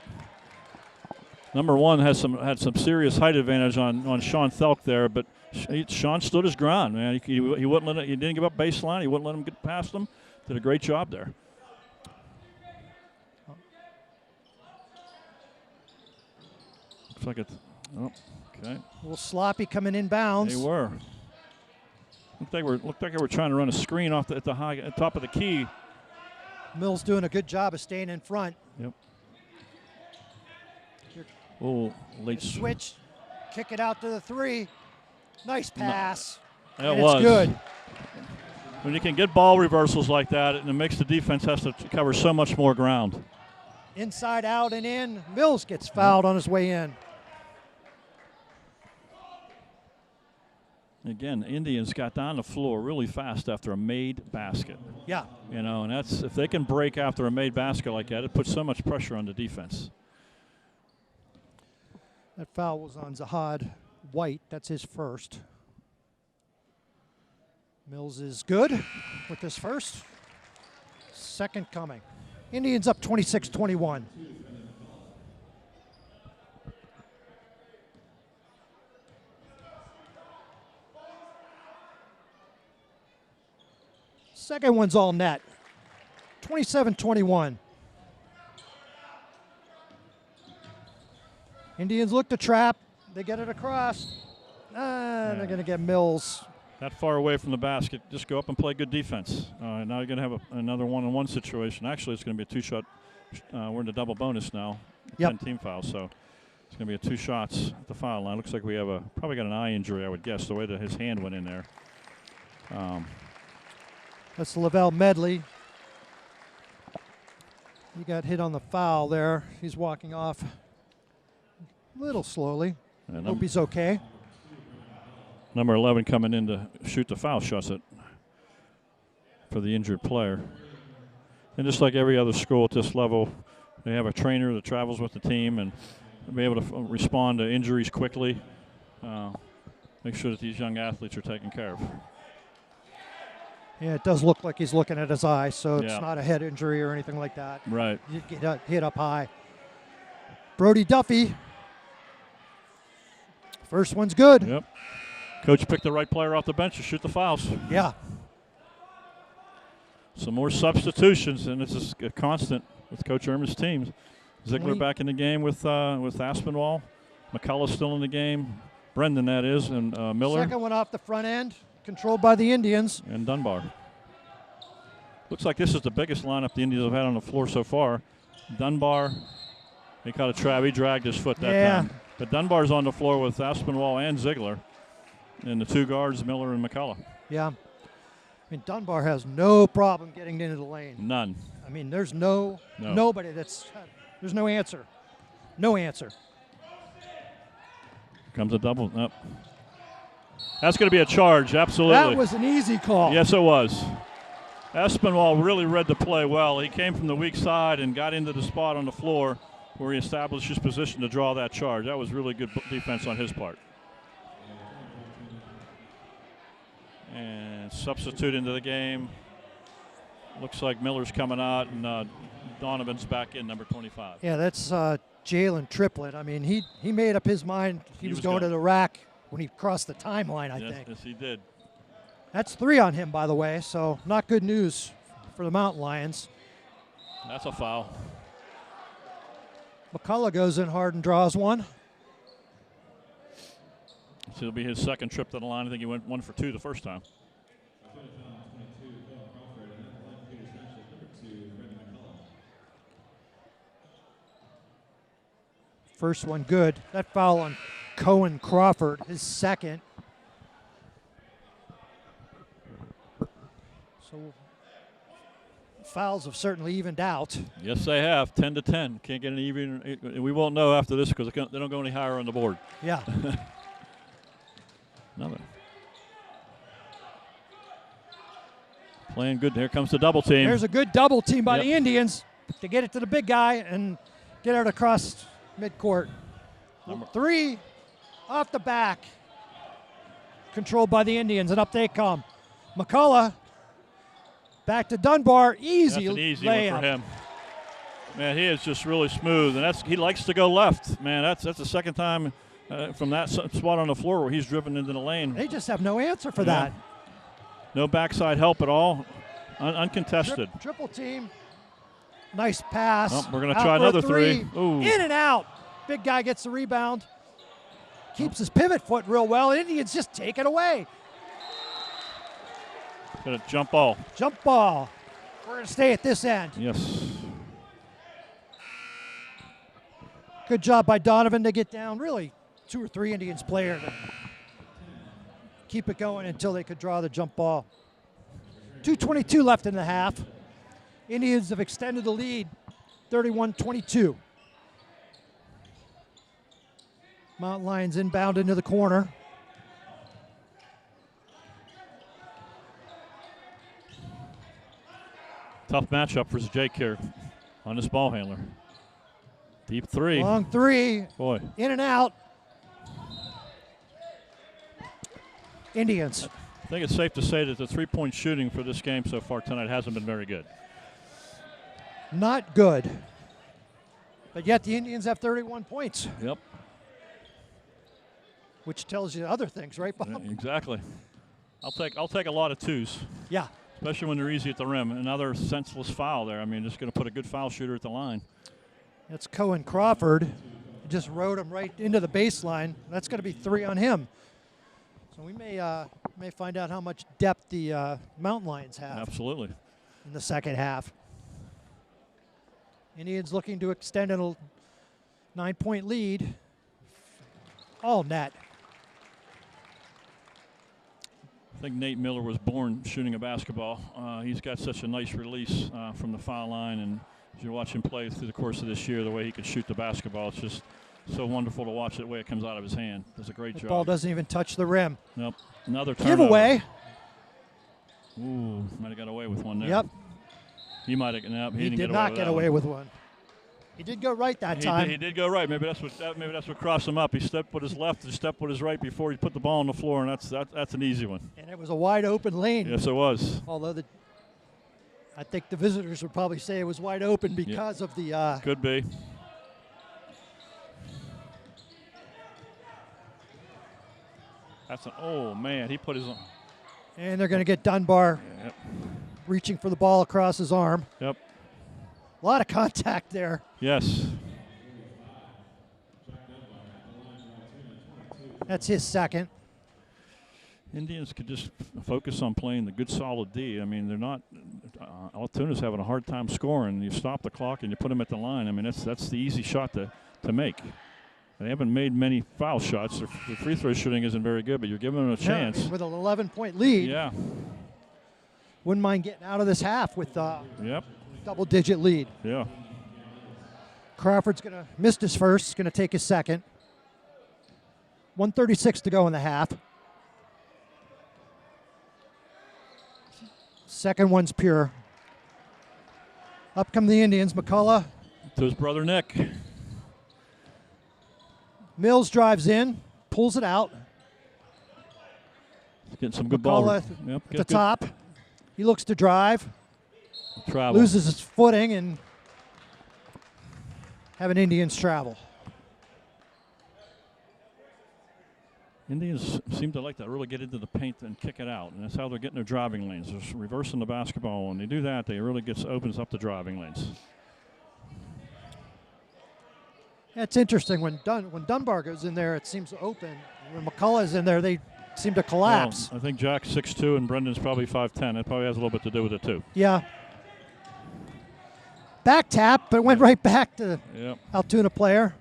S5: Number one had some serious height advantage on Sean Thelk there, but Sean stood his ground, man. He wouldn't let it. He didn't give up baseline. He wouldn't let him get past him. Did a great job there. Looks like it's. Oh, okay.
S4: A little sloppy coming inbounds.
S5: They were. Looked like they were trying to run a screen off at the top of the key.
S4: Mills doing a good job of staying in front.
S5: Yep. Oh, late
S4: switch. Kick it out to the 3. Nice pass.
S5: No,
S4: and it's good.
S5: When you can get ball reversals like that, it makes the defense has to cover so much more ground.
S4: Inside out and in. Mills gets fouled on his way in.
S5: Again, Indians got down the floor really fast after a made basket.
S4: Yeah.
S5: And that's if they can break after a made basket like that, it puts so much pressure on the defense.
S4: That foul was on Zahad White. That's his first. Mills is good with this first. Second coming. Indians up 26-21. Second one's all net. 27-21. Indians look to trap. They get it across. They're going to get Mills.
S5: That far away from the basket, just go up and play good defense. Now you're going to have another one-on-one situation. Actually, it's going to be a two-shot. We're in the double bonus now, 10-team foul, so it's going to be a 2 shots at the foul line. Looks like we have probably got an eye injury, I would guess, the way that his hand went in there.
S4: That's Lavelle Medley. He got hit on the foul there. He's walking off a little slowly. Hope he's okay.
S5: Number 11 coming in to shoot the foul shots for the injured player. And just like every other school at this level, they have a trainer that travels with the team and be able to respond to injuries quickly. Make sure that these young athletes are taken care of.
S4: Yeah, it does look like he's looking at his eye, so it's not a head injury or anything like that.
S5: Right.
S4: You get hit up high. Brody Duffy. First one's good.
S5: Yep. Coach picked the right player off the bench to shoot the fouls.
S4: Yeah.
S5: Some more substitutions, and it's just a constant with Coach Irma's teams. Ziegler back in the game with Aspinwall. McCullough still in the game. Brendan, that is, and Miller.
S4: Second one off the front end, controlled by the Indians.
S5: And Dunbar. Looks like this is the biggest lineup the Indians have had on the floor so far. Dunbar, he caught a trap. He dragged his foot that time. But Dunbar's on the floor with Aspinwall and Ziegler. And the 2 guards, Miller and McCullough.
S4: Yeah. I mean, Dunbar has no problem getting into the lane.
S5: None.
S4: I mean, there's nobody there's no answer. No answer.
S5: Comes a double. Nope. That's going to be a charge, absolutely.
S4: That was an easy call.
S5: Yes, it was. Aspinwall really read the play well. He came from the weak side and got into the spot on the floor where he established his position to draw that charge. That was really good defense on his part. And substitute into the game. Looks like Miller's coming out and Donovan's back in, number 25.
S4: Yeah, that's Jalen Triplett. I mean, he made up his mind. He was going to the rack when he crossed the timeline, I think.
S5: Yes, he did.
S4: That's 3 on him, by the way, so not good news for the Mountain Lions.
S5: That's a foul.
S4: McCullough goes in hard and draws one.
S5: So it'll be his second trip to the line. I think he went 1 for 2 the first time.
S4: First one good. That foul on Cohen Crawford, his second. So fouls have certainly evened out.
S5: Yes, they have. 10-10. Can't get any even. We won't know after this because they don't go any higher on the board.
S4: Yeah.
S5: Another. Playing good. Here comes the double team.
S4: There's a good double team by the Indians to get it to the big guy and get it across midcourt. 3 off the back. Controlled by the Indians, and up they come. McCullough back to Dunbar. Easy
S5: That's an easy
S4: layup.
S5: one for him. Man, he is just really smooth, and he likes to go left. Man, that's the second time from that spot on the floor where he's driven into the lane.
S4: They just have no answer for that.
S5: No backside help at all. Uncontested.
S4: Triple team. Nice pass.
S5: Oh, we're going to try another 3.
S4: Ooh. In and out. Big guy gets the rebound. Keeps his pivot foot real well. Indians just take it away.
S5: Got a jump ball.
S4: Jump ball. We're going to stay at this end.
S5: Yes.
S4: Good job by Donovan to get down. Really, 2 or 3 Indians player to keep it going until they could draw the jump ball. 2:22 left in the half. Indians have extended the lead, 31-22. Mountain Lions inbound into the corner.
S5: Tough matchup for Jake here on this ball handler. Deep 3.
S4: Long 3.
S5: Boy.
S4: In and out. Indians.
S5: I think it's safe to say that the three-point shooting for this game so far tonight hasn't been very good.
S4: Not good. But yet the Indians have 31 points.
S5: Yep.
S4: Which tells you other things, right, Bob?
S5: Yeah, exactly. I'll take a lot of twos.
S4: Yeah.
S5: Especially when they're easy at the rim. Another senseless foul there. I mean, just going to put a good foul shooter at the line.
S4: That's Cohen Crawford. He just rode him right into the baseline. That's going to be 3 on him. So we may find out how much depth the Mountain Lions have.
S5: Absolutely.
S4: In the second half. Indians looking to extend a 9-point lead. All net.
S5: I think Nate Miller was born shooting a basketball. He's got such a nice release from the foul line, and as you watch him play through the course of this year, the way he can shoot the basketball, it's just so wonderful to watch the way it comes out of his hand. Does a great job.
S4: The ball doesn't even touch the rim.
S5: Nope. Another turnover.
S4: Giveaway.
S5: Ooh, might have got away with one there.
S4: Yep.
S5: He might have. Nope, he
S4: did not get away with one. He did go right that time.
S5: He did go right. Maybe that's what crossed him up. He stepped with his left and stepped with his right before he put the ball on the floor, and that's an easy one.
S4: And it was a wide open lane.
S5: Yes, it was.
S4: Although I think the visitors would probably say it was wide open because of the.
S5: Could be. Oh man, he put his.
S4: And they're going to get Dunbar reaching for the ball across his arm.
S5: Yep.
S4: A lot of contact there.
S5: Yes.
S4: That's his second.
S5: Indians could just focus on playing the good, solid D. I mean, they're not. Altoona's having a hard time scoring. You stop the clock and you put them at the line. I mean, that's the easy shot to make. They haven't made many foul shots. Their free throw shooting isn't very good, but you're giving them a chance.
S4: With an 11-point lead.
S5: Yeah.
S4: Wouldn't mind getting out of this half with
S5: yep.
S4: double-digit lead.
S5: Yeah.
S4: Crawford's going to miss his first. Going to take his second. 1:36 to go in the half. Second one's pure. Up come the Indians. McCullough.
S5: To his brother Nick.
S4: Mills drives in, pulls it out.
S5: He's getting some good
S4: McCullough
S5: ball.
S4: At the top. He looks to drive.
S5: Travel.
S4: Loses his footing and having Indians travel.
S5: Indians seem to like to really get into the paint and kick it out, and that's how they're getting their driving lanes. They're reversing the basketball. When they do that, they really opens up the driving lanes.
S4: Yeah, it's interesting. When Dunbar goes in there, it seems open. When McCullough's in there, they seem to collapse.
S5: Well, I think Jack's 6'2", and Brendan's probably 5'10". That probably has a little bit to do with it, too.
S4: Yeah. Back tap, but it went right back to Altoona player.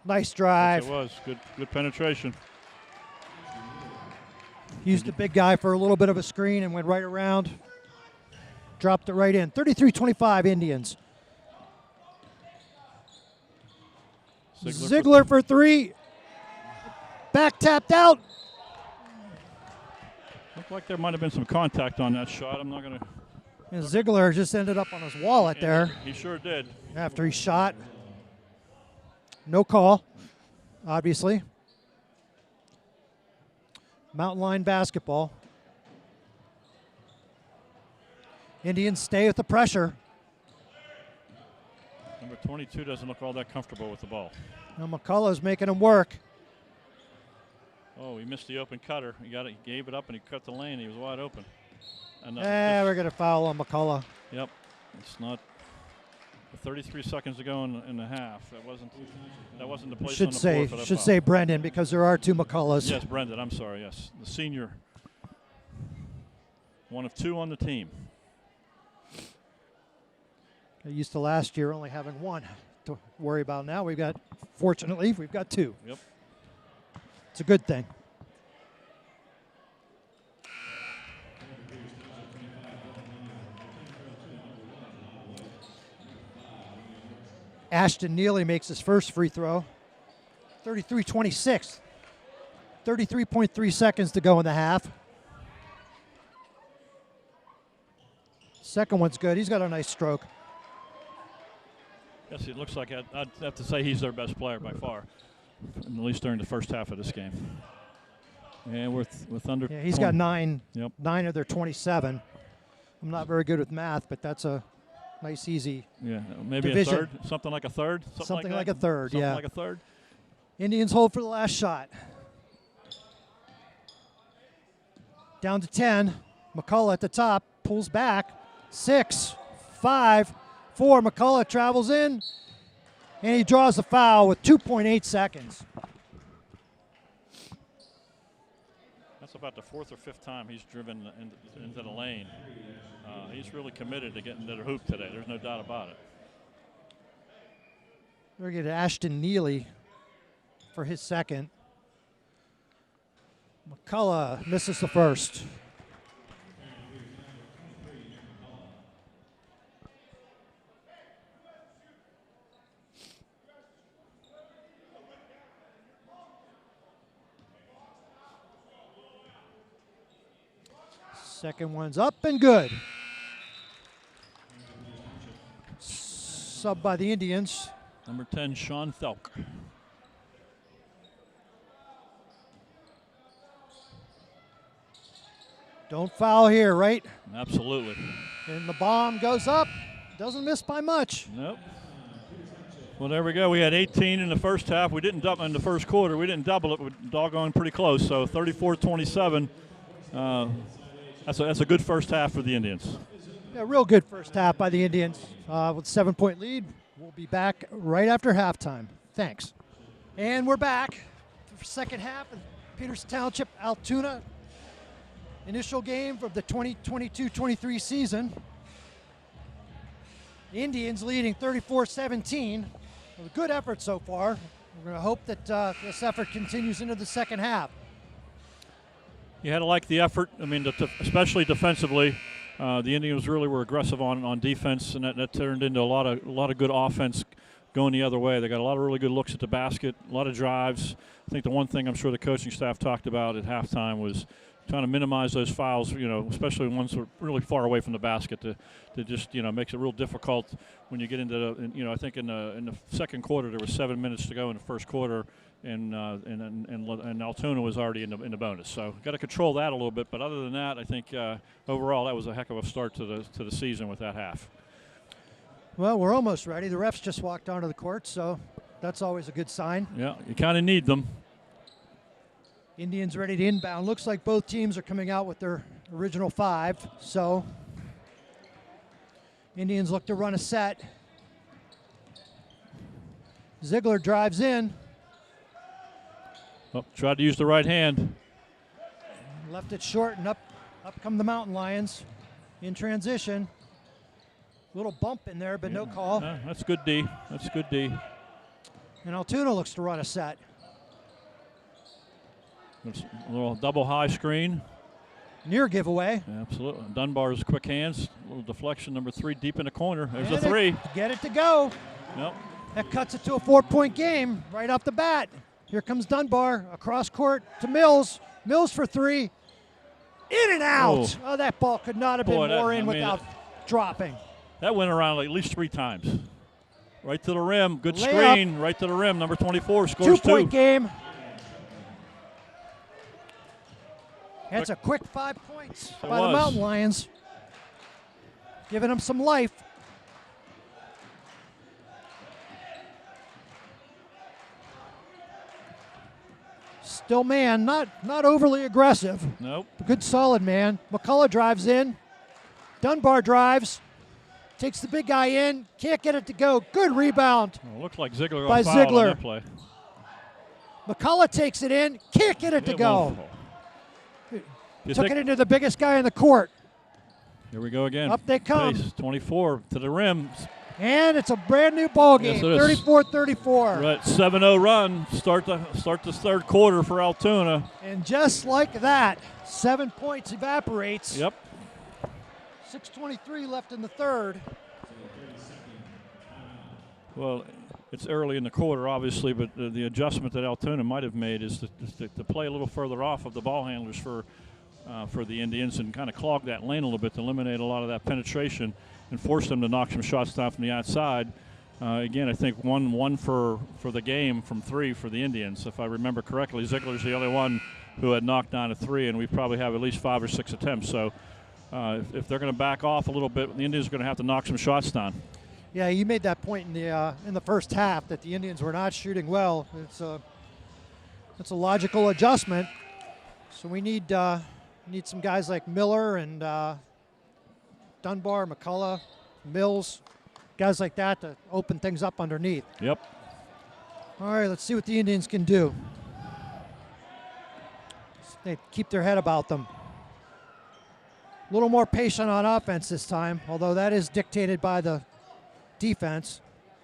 S4: Nice drive.
S5: Yes, it was. Good penetration.
S4: Used the big guy for a little bit of a screen and went right around. Dropped it right in. 33-25 Indians. Ziegler for three. Back tapped out.
S5: Looked like there might have been some contact on that shot. I'm not going to.
S4: And Ziegler just ended up on his wallet there.
S5: He sure did.
S4: After he shot. No call, obviously. Mountain Line basketball. Indians stay with the pressure.
S5: Number 22 doesn't look all that comfortable with the ball.
S4: Now McCullough's making him work.
S5: Oh, he missed the open cutter. He gave it up and he cut the lane. He was wide open. And,
S4: we're going to foul on McCullough.
S5: Yep. It's not. 33 seconds to go in the half. That wasn't the place on the floor for that
S4: should
S5: foul.
S4: say Brendan because there are two McCulloughs.
S5: Yes, Brendan. I'm sorry. Yes, the senior. One of two on the team.
S4: I used to last year only having one to worry about. Now fortunately, we've got two.
S5: Yep.
S4: It's a good thing. Ashton Neely makes his first free throw. 33-26. 33.3 seconds to go in the half. Second one's good. He's got a nice stroke.
S5: Yes, it looks like I'd have to say he's their best player by far. at least during the first half of this game. And with under.
S4: Yeah, he's got 9.
S5: Yep.
S4: 9 of their 27. I'm not very good with math, but that's a nice, easy.
S5: Yeah, maybe
S4: division.
S5: a third, something like a third.
S4: Something like
S5: that.
S4: a third,
S5: something
S4: yeah.
S5: like a third.
S4: Indians hold for the last shot. Down to 10. McCullough at the top, pulls back. 6, 5, 4. McCullough travels in, and he draws the foul with 2.8 seconds.
S5: That's about the 4th or 5th time he's driven into the lane. He's really committed to getting to the hoop today. There's no doubt about it.
S4: We're going to get Ashton Neely for his second. McCullough misses the first. Second one's up and good. Sub by the Indians.
S5: Number 10, Sean Thelk.
S4: Don't foul here, right?
S5: Absolutely.
S4: And the bomb goes up. Doesn't miss by much.
S5: Nope. Well, there we go. We had 18 in the first half. We didn't double in the first quarter. We didn't double it. We're doggone pretty close. So 34-27. That's a good first half for the Indians.
S4: Yeah, real good first half by the Indians with a 7-point lead. We'll be back right after halftime. Thanks. And we're back for second half of Peters Township, Altoona. Initial game of the 2022-23 season. Indians leading 34-17. A good effort so far. We're going to hope that this effort continues into the second half.
S5: You had to like the effort. I mean, especially defensively, the Indians really were aggressive on defense, and that turned into a lot of good offense going the other way. They got a lot of really good looks at the basket, a lot of drives. I think the one thing I'm sure the coaching staff talked about at halftime was trying to minimize those fouls, especially ones that are really far away from the basket to just, makes it real difficult when you get into the, I think in the second quarter there was 7 minutes to go in the first quarter, and Altoona was already in the bonus. So got to control that a little bit. But other than that, I think overall that was a heck of a start to the season with that half.
S4: Well, we're almost ready. The refs just walked onto the court, so that's always a good sign.
S5: Yeah, you kind of need them.
S4: Indians ready to inbound. Looks like both teams are coming out with their original 5. So Indians look to run a set. Ziegler drives in.
S5: Oh, tried to use the right hand.
S4: Left it short, and up come the Mountain Lions in transition. Little bump in there, but no call.
S5: That's good D. That's good D.
S4: And Altoona looks to run a set.
S5: It's a little double high screen.
S4: Near giveaway.
S5: Absolutely. Dunbar's quick hands. A little deflection, number 3 deep in the corner. There's
S4: And
S5: a 3.
S4: Get it to go.
S5: Yep.
S4: That cuts it to a 4-point game right off the bat. Here comes Dunbar across court to Mills. Mills for 3. In and out. Oh, that ball could not have been more in without dropping.
S5: That went around at least 3 times. Right to the rim. Good
S4: Layup.
S5: screen. Right to the rim. Number 24 scores 2.
S4: 2-point game. That's a quick 5 points by the Mountain Lions. Giving them some life. Still man, not overly aggressive.
S5: Nope.
S4: Good solid man. McCullough drives in. Dunbar drives. Takes the big guy in. Can't get it to go. Good rebound.
S5: Well, looked like Ziegler
S4: by
S5: got fouled
S4: Ziegler.
S5: on that play.
S4: McCullough takes it in. Can't get it to go. Took it into the biggest guy in the court.
S5: Here we go again.
S4: Up they come.
S5: Pace, 24 to the rim.
S4: And it's a brand new ball game.
S5: Yes,
S4: 34-34.
S5: Right, 7-0 run. Start the third quarter for Altoona.
S4: And just like that, 7 points evaporates.
S5: Yep.
S4: 6:23 left in the third.
S5: Well, it's early in the quarter, obviously, but the adjustment that Altoona might have made is to play a little further off of the ball handlers for the Indians and kind of clog that lane a little bit to eliminate a lot of that penetration and force them to knock some shots down from the outside. Again, I think one for the game from 3 for the Indians, if I remember correctly. Ziegler's the only one who had knocked down a 3, and we probably have at least 5 or 6 attempts. So if they're going to back off a little bit, the Indians are going to have to knock some shots down.
S4: Yeah, you made that point in the first half that the Indians were not shooting well. It's a logical adjustment. So we need some guys like Miller and Dunbar, McCullough, Mills, guys like that to open things up underneath.
S5: Yep.
S4: All right, let's see what the Indians can do. They keep their head about them. A little more patient on offense this time, although that is dictated by the defense.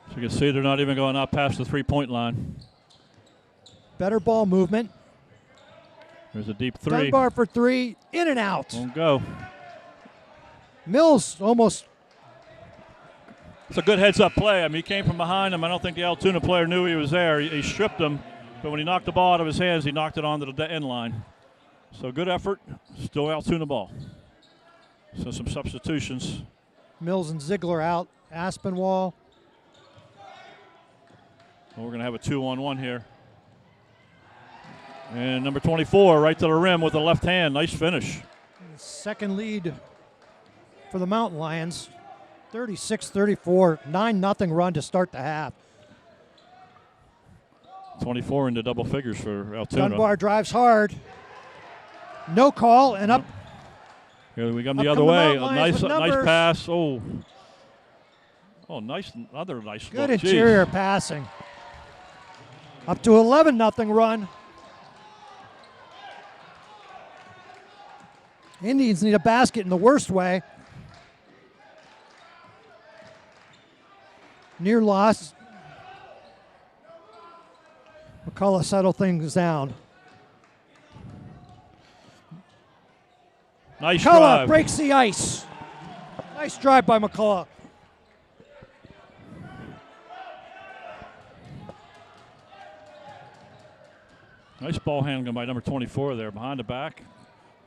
S5: So you can see they're not even going out past the 3-point line.
S4: Better ball movement.
S5: There's a deep 3.
S4: Dunbar for 3, in and out.
S5: Won't go.
S4: Mills almost.
S5: It's a good heads-up play. I mean, he came from behind him. I don't think the Altoona player knew he was there. He stripped him, but when he knocked the ball out of his hands, he knocked it onto the end line. So good effort. Still Altoona ball. So some substitutions.
S4: Mills and Ziegler out. Aspinwall.
S5: Well, we're going to have a 2-on-1 here. And number 24 right to the rim with the left hand. Nice finish.
S4: Second lead for the Mountain Lions. 36-34, 9-0 run to start the half.
S5: 24 into double figures for Altoona.
S4: Dunbar drives hard. No call, and up.
S5: Here we come the
S4: Up
S5: other
S4: come the
S5: way.
S4: Mountain
S5: A
S4: Lions
S5: nice
S4: with
S5: pass. Oh, nice. Another nice
S4: Good
S5: look.
S4: interior
S5: Jeez.
S4: passing. Up to 11-0 run. Indians need a basket in the worst way. Near loss. McCullough settle things down.
S5: Nice
S4: McCullough
S5: drive.
S4: breaks the ice. Nice drive by McCullough.
S5: Nice ball handling by number 24 there behind the back.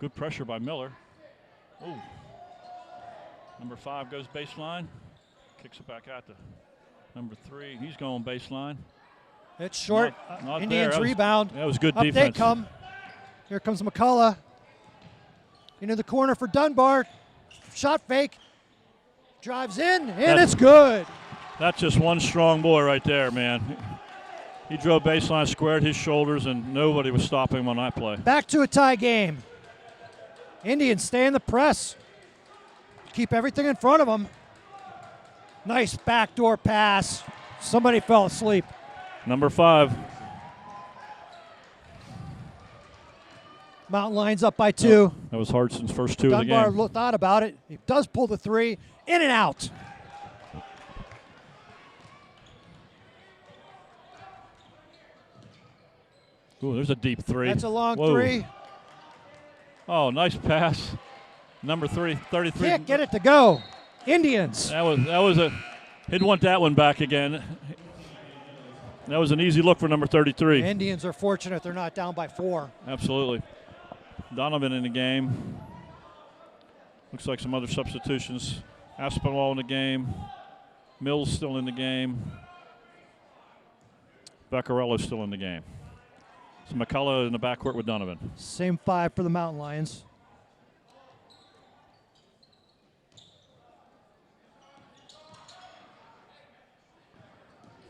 S5: Good pressure by Miller. Ooh. Number 5 goes baseline. Kicks it back out to number 3. He's going baseline.
S4: It's short.
S5: Not
S4: Indians
S5: there.
S4: rebound.
S5: That was good
S4: Up
S5: defense.
S4: they come. Here comes McCullough. Into the corner for Dunbar. Shot fake. Drives in, and it's good.
S5: That's just one strong boy right there, man. He drove baseline, squared his shoulders, and nobody was stopping him on that play.
S4: Back to a tie game. Indians stay in the press. Keep everything in front of them. Nice backdoor pass. Somebody fell asleep.
S5: Number 5.
S4: Mountain Lions up by 2.
S5: That was Hartson's first 2 of the
S4: Dunbar
S5: game.
S4: thought about it. He does pull the 3. In and out.
S5: Ooh, there's a deep 3.
S4: That's a long
S5: Whoa.
S4: 3.
S5: Oh, nice pass. Number 3, 33.
S4: Can't get it to go. Indians.
S5: That was a. He'd want that one back again. That was an easy look for number 33.
S4: Indians are fortunate they're not down by 4.
S5: Absolutely. Donovan in the game. Looks like some other substitutions. Aspinwall in the game. Mills still in the game. Beccarello still in the game. So McCullough in the backcourt with Donovan.
S4: Same 5 for the Mountain Lions.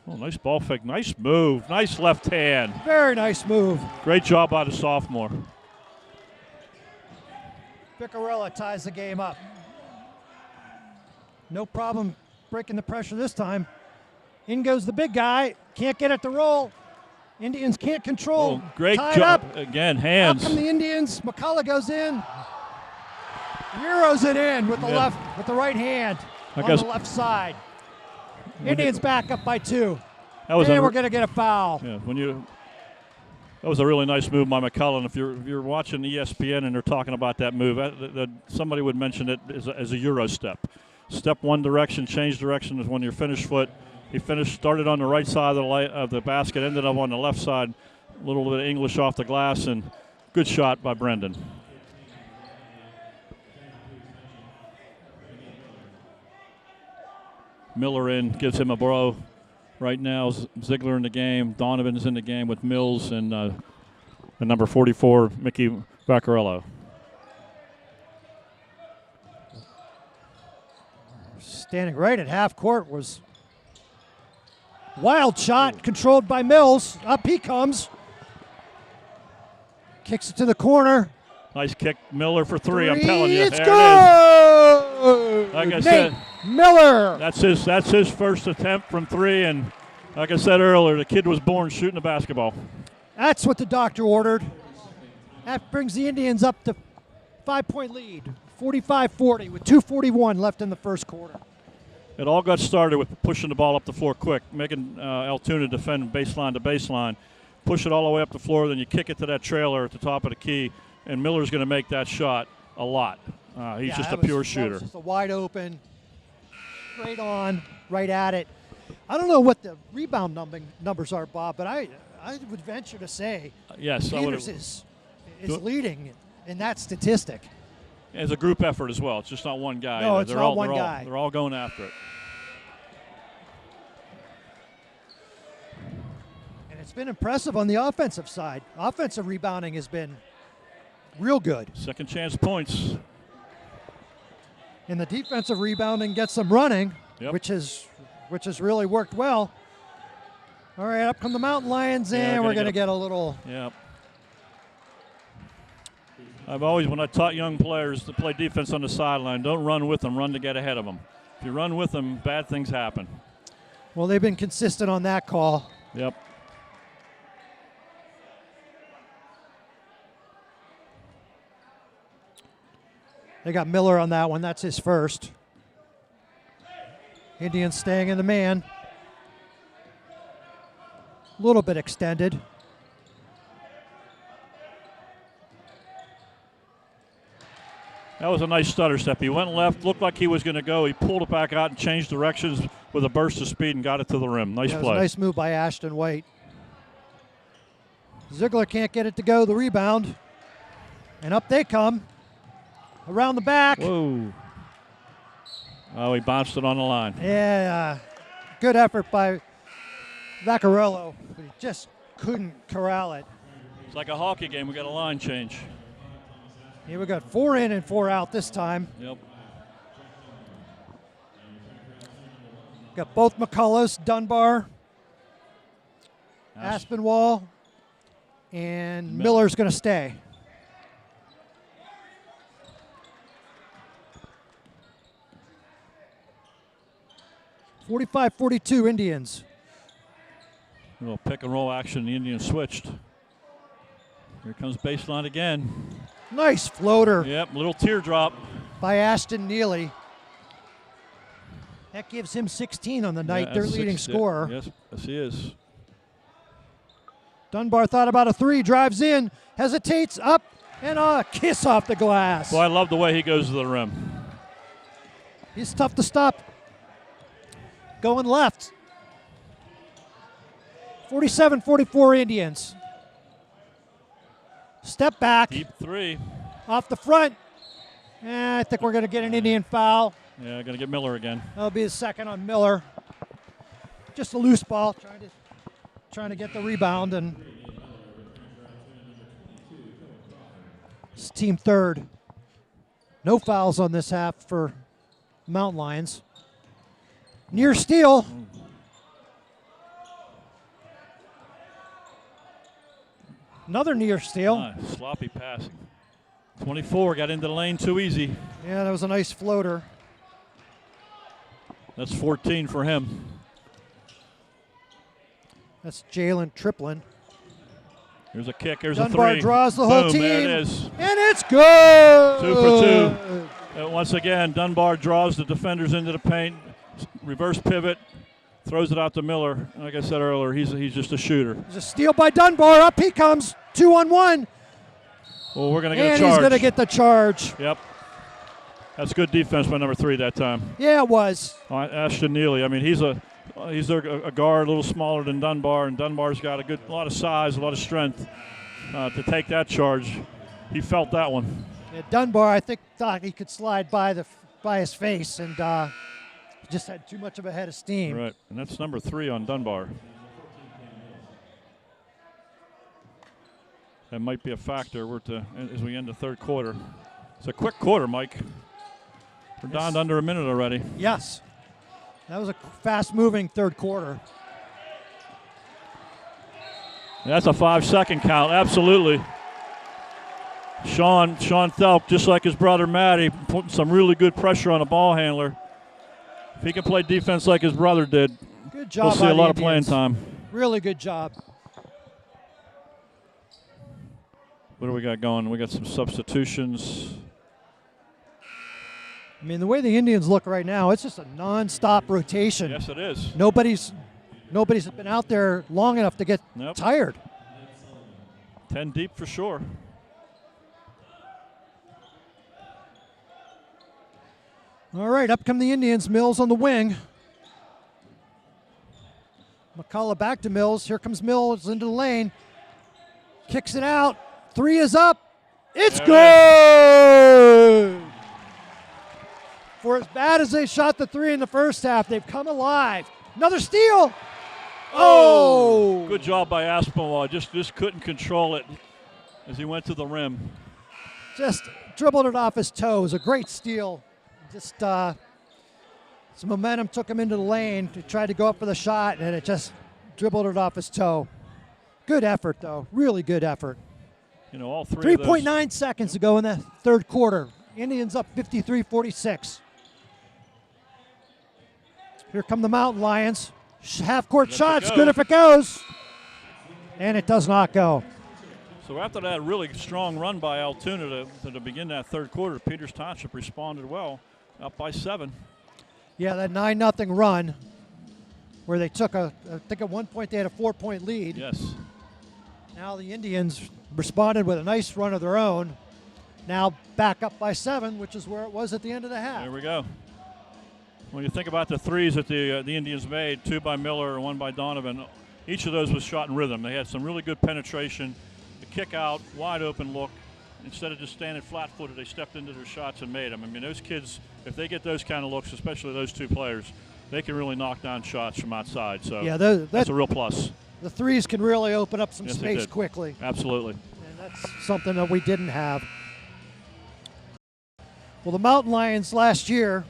S5: Oh, nice ball fake. Nice move. Nice left hand.
S4: Very nice move.
S5: Great job by the sophomore.
S4: Beccarello ties the game up. No problem breaking the pressure this time. In goes the big guy. Can't get it to roll. Indians can't control.
S5: Oh, great
S4: Tied
S5: job.
S4: up.
S5: Again,
S4: Out
S5: hands.
S4: come the Indians. McCullough goes in. Euros it in with the with the right hand on the left side. Indians back up by 2.
S5: That was
S4: and we're going to get a foul.
S5: Yeah, that was a really nice move by McCullough. If you're watching ESPN and they're talking about that move, somebody would mention it as a Euro step. Step one direction, change direction is when your finished foot. He started on the right side of the basket, ended up on the left side. A little bit of English off the glass, and good shot by Brendan. Miller in, gives him a blow. Right now, Ziegler in the game. Donovan's in the game with Mills and the number 44, Mickey Vaccarello.
S4: Standing right at half court was wild shot controlled by Mills. Up he comes. Kicks it to the corner.
S5: Nice kick, Miller for three. I'm telling you,
S4: It's
S5: there
S4: good.
S5: it is. Like I
S4: Nate
S5: said,
S4: Miller.
S5: that's his first attempt from three, and like I said earlier, the kid was born shooting the basketball.
S4: That's what the doctor ordered. That brings the Indians up to 5-point lead, 45-40, with 2:41 left in the first quarter.
S5: It all got started with pushing the ball up the floor quick, making Altoona defend baseline to baseline, push it all the way up the floor, then you kick it to that trailer at the top of the key, and Miller's going to make that shot a lot. He's just a pure shooter.
S4: That was just a wide open, straight on, right at it. I don't know what the rebound numbers are, Bob, but I would venture to say
S5: yes,
S4: Peters is leading in that statistic.
S5: It's a group effort as well. It's just not one guy.
S4: No, it's not one guy.
S5: They're all going after it.
S4: And it's been impressive on the offensive side. Offensive rebounding has been real good.
S5: Second chance points.
S4: And the defensive rebounding gets them running, which has really worked well. All right, up come the Mountain Lions, and we're going to get a little.
S5: Yeah. I've always, when I taught young players to play defense on the sideline, don't run with them, run to get ahead of them. If you run with them, bad things happen.
S4: Well, they've been consistent on that call.
S5: Yep.
S4: They got Miller on that one. That's his first. Indians staying in the man. A little bit extended.
S5: That was a nice stutter step. He went left, looked like he was going to go. He pulled it back out and changed directions with a burst of speed and got it to the rim. Nice play.
S4: Nice move by Ashton White. Ziegler can't get it to go. The rebound. And up they come. Around the back.
S5: Whoa. Oh, he bounced it on the line.
S4: Yeah, good effort by Vaccarello, but he just couldn't corral it.
S5: It's like a hockey game. We got a line change.
S4: Here we got 4 in and 4 out this time.
S5: Yep.
S4: Got both McCullough, Dunbar, Aspinwall, and Miller's going to stay. (45-42) Indians.
S5: A little pick and roll action. The Indians switched. Here comes baseline again.
S4: Nice floater.
S5: Yep, little teardrop
S4: By Ashton Neely. That gives him 16 on the night, their leading scorer.
S5: Yes, he is.
S4: Dunbar thought about a 3, drives in, hesitates, up, and a kiss off the glass.
S5: Well, I love the way he goes to the rim.
S4: He's tough to stop. Going left. 47-44 Indians. Step back.
S5: Deep 3.
S4: Off the front. I think we're going to get an Indian foul.
S5: Yeah, going to get Miller again.
S4: That'll be his second on Miller. Just a loose ball, trying to get the rebound, and it's team third. No fouls on this half for Mountain Lions. Near steal. Another near steal.
S5: Sloppy passing. 24 got into the lane too easy.
S4: Yeah, that was a nice floater.
S5: That's 14 for him.
S4: That's Jalen Triplin.
S5: Here's a kick. Here's
S4: Dunbar
S5: a 3.
S4: draws the whole
S5: Boom,
S4: team.
S5: There it is.
S4: And it's good.
S5: 2 for 2. Once again, Dunbar draws the defenders into the paint. Reverse pivot. Throws it out to Miller. Like I said earlier, he's just a shooter.
S4: There's a steal by Dunbar. Up he comes. 2-on-1.
S5: Well, we're going to get a charge.
S4: And he's going to get the charge.
S5: Yep. That's good defense by number 3 that time.
S4: Yeah, it was.
S5: Ashton Neely. I mean, he's a guard, a little smaller than Dunbar, and Dunbar's got a lot of size, a lot of strength to take that charge. He felt that one.
S4: Yeah, Dunbar, I think, thought he could slide by his face, and just had too much of a head of steam.
S5: Right, and that's number 3 on Dunbar. That might be a factor as we end the third quarter. It's a quick quarter, Mike. We're down to under a minute already.
S4: Yes. That was a fast-moving third quarter.
S5: That's a 5-second count, absolutely. Sean Thelp, just like his brother Matty, putting some really good pressure on a ball handler. If he can play defense like his brother did,
S4: good job.
S5: We'll see a lot of playing time.
S4: Really good job.
S5: What do we got going? We got some substitutions.
S4: I mean, the way the Indians look right now, it's just a non-stop rotation.
S5: Yes, it is.
S4: Nobody's been out there long enough to get tired.
S5: 10 deep for sure.
S4: All right, up come the Indians. Mills on the wing. McCullough back to Mills. Here comes Mills into the lane. Kicks it out. 3 is up. It's good! For as bad as they shot the 3 in the first half, they've come alive. Another steal. Oh!
S5: Good job by Aspinwall. Just couldn't control it as he went to the rim.
S4: Just dribbled it off his toes. A great steal. Just some momentum took him into the lane to try to go up for the shot, and it just dribbled it off his toe. Good effort, though. Really good effort.
S5: You know, all 3
S4: 3.9 seconds to go in the third quarter. Indians up 53-46. Here come the Mountain Lions. Half-court shots, good if it goes. And it does not go.
S5: So after that really strong run by Altoona to begin that third quarter, Peters Township responded well, up by 7.
S4: Yeah, that 9-0 run where they took I think at one point they had a 4-point lead.
S5: Yes.
S4: Now the Indians responded with a nice run of their own. Now back up by 7, which is where it was at the end of the half.
S5: There we go. When you think about the threes that the Indians made, 2 by Miller and 1 by Donovan, each of those was shot in rhythm. They had some really good penetration, the kick out, wide open look. Instead of just standing flat-footed, they stepped into their shots and made them. I mean, those kids, if they get those kind of looks, especially those 2 players, they can really knock down shots from outside. So yeah, that's a real plus.
S4: The threes can really open up some space quickly.
S5: Absolutely.
S4: And that's something that we didn't have. Well, the Mountain Lions last year,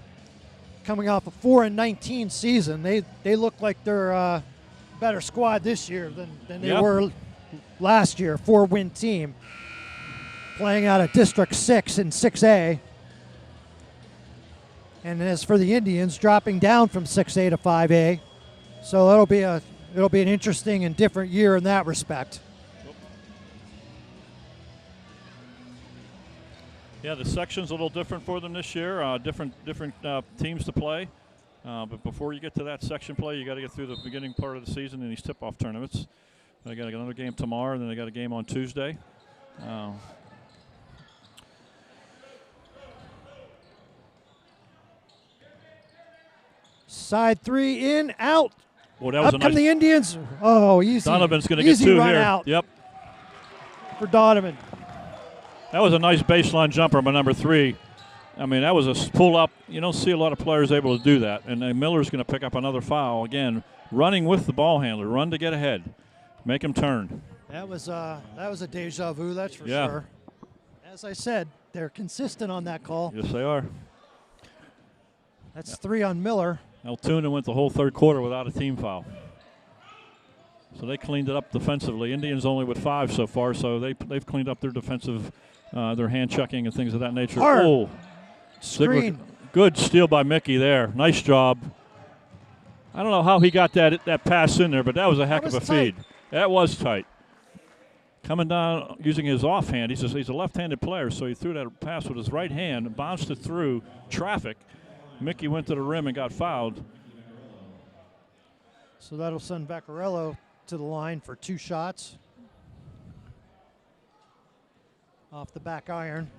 S4: coming off a 4-19 season, they look like they're a better squad this year than they were last year. 4-win team, playing out of District 6 in 6A. And as for the Indians, dropping down from 6A to 5A, so it'll be an interesting and different year in that respect.
S5: Yeah, the section's a little different for them this year. Different teams to play. But before you get to that section play, you got to get through the beginning part of the season in these tip-off tournaments. They got another game tomorrow, and then they got a game on Tuesday.
S4: Side 3 in, out.
S5: Well, that was
S4: Up come the Indians. Oh, easy.
S5: Donovan's going to get 2
S4: run
S5: here.
S4: Out
S5: yep.
S4: For Donovan.
S5: That was a nice baseline jumper by number 3. I mean, that was a pull-up. You don't see a lot of players able to do that. And Miller's going to pick up another foul. Again, running with the ball handler. Run to get ahead. Make him turn.
S4: That was a deja vu, that's for sure. As I said, they're consistent on that call.
S5: Yes, they are.
S4: That's 3 on Miller.
S5: Altoona went the whole third quarter without a team foul. So they cleaned it up defensively. Indians only with 5 so far, so they've cleaned up their defensive, their hand checking and things of that nature.
S4: Hard.
S5: Oh,
S4: Screen.
S5: Good steal by Mickey there. Nice job. I don't know how he got that pass in there, but that was a heck of a feed. That was tight. Coming down using his offhand. He's a left-handed player, so he threw that pass with his right hand, bounced it through traffic. Mickey went to the rim and got fouled.
S4: So that'll send Vaccarello to the line for 2 shots. Off the back iron.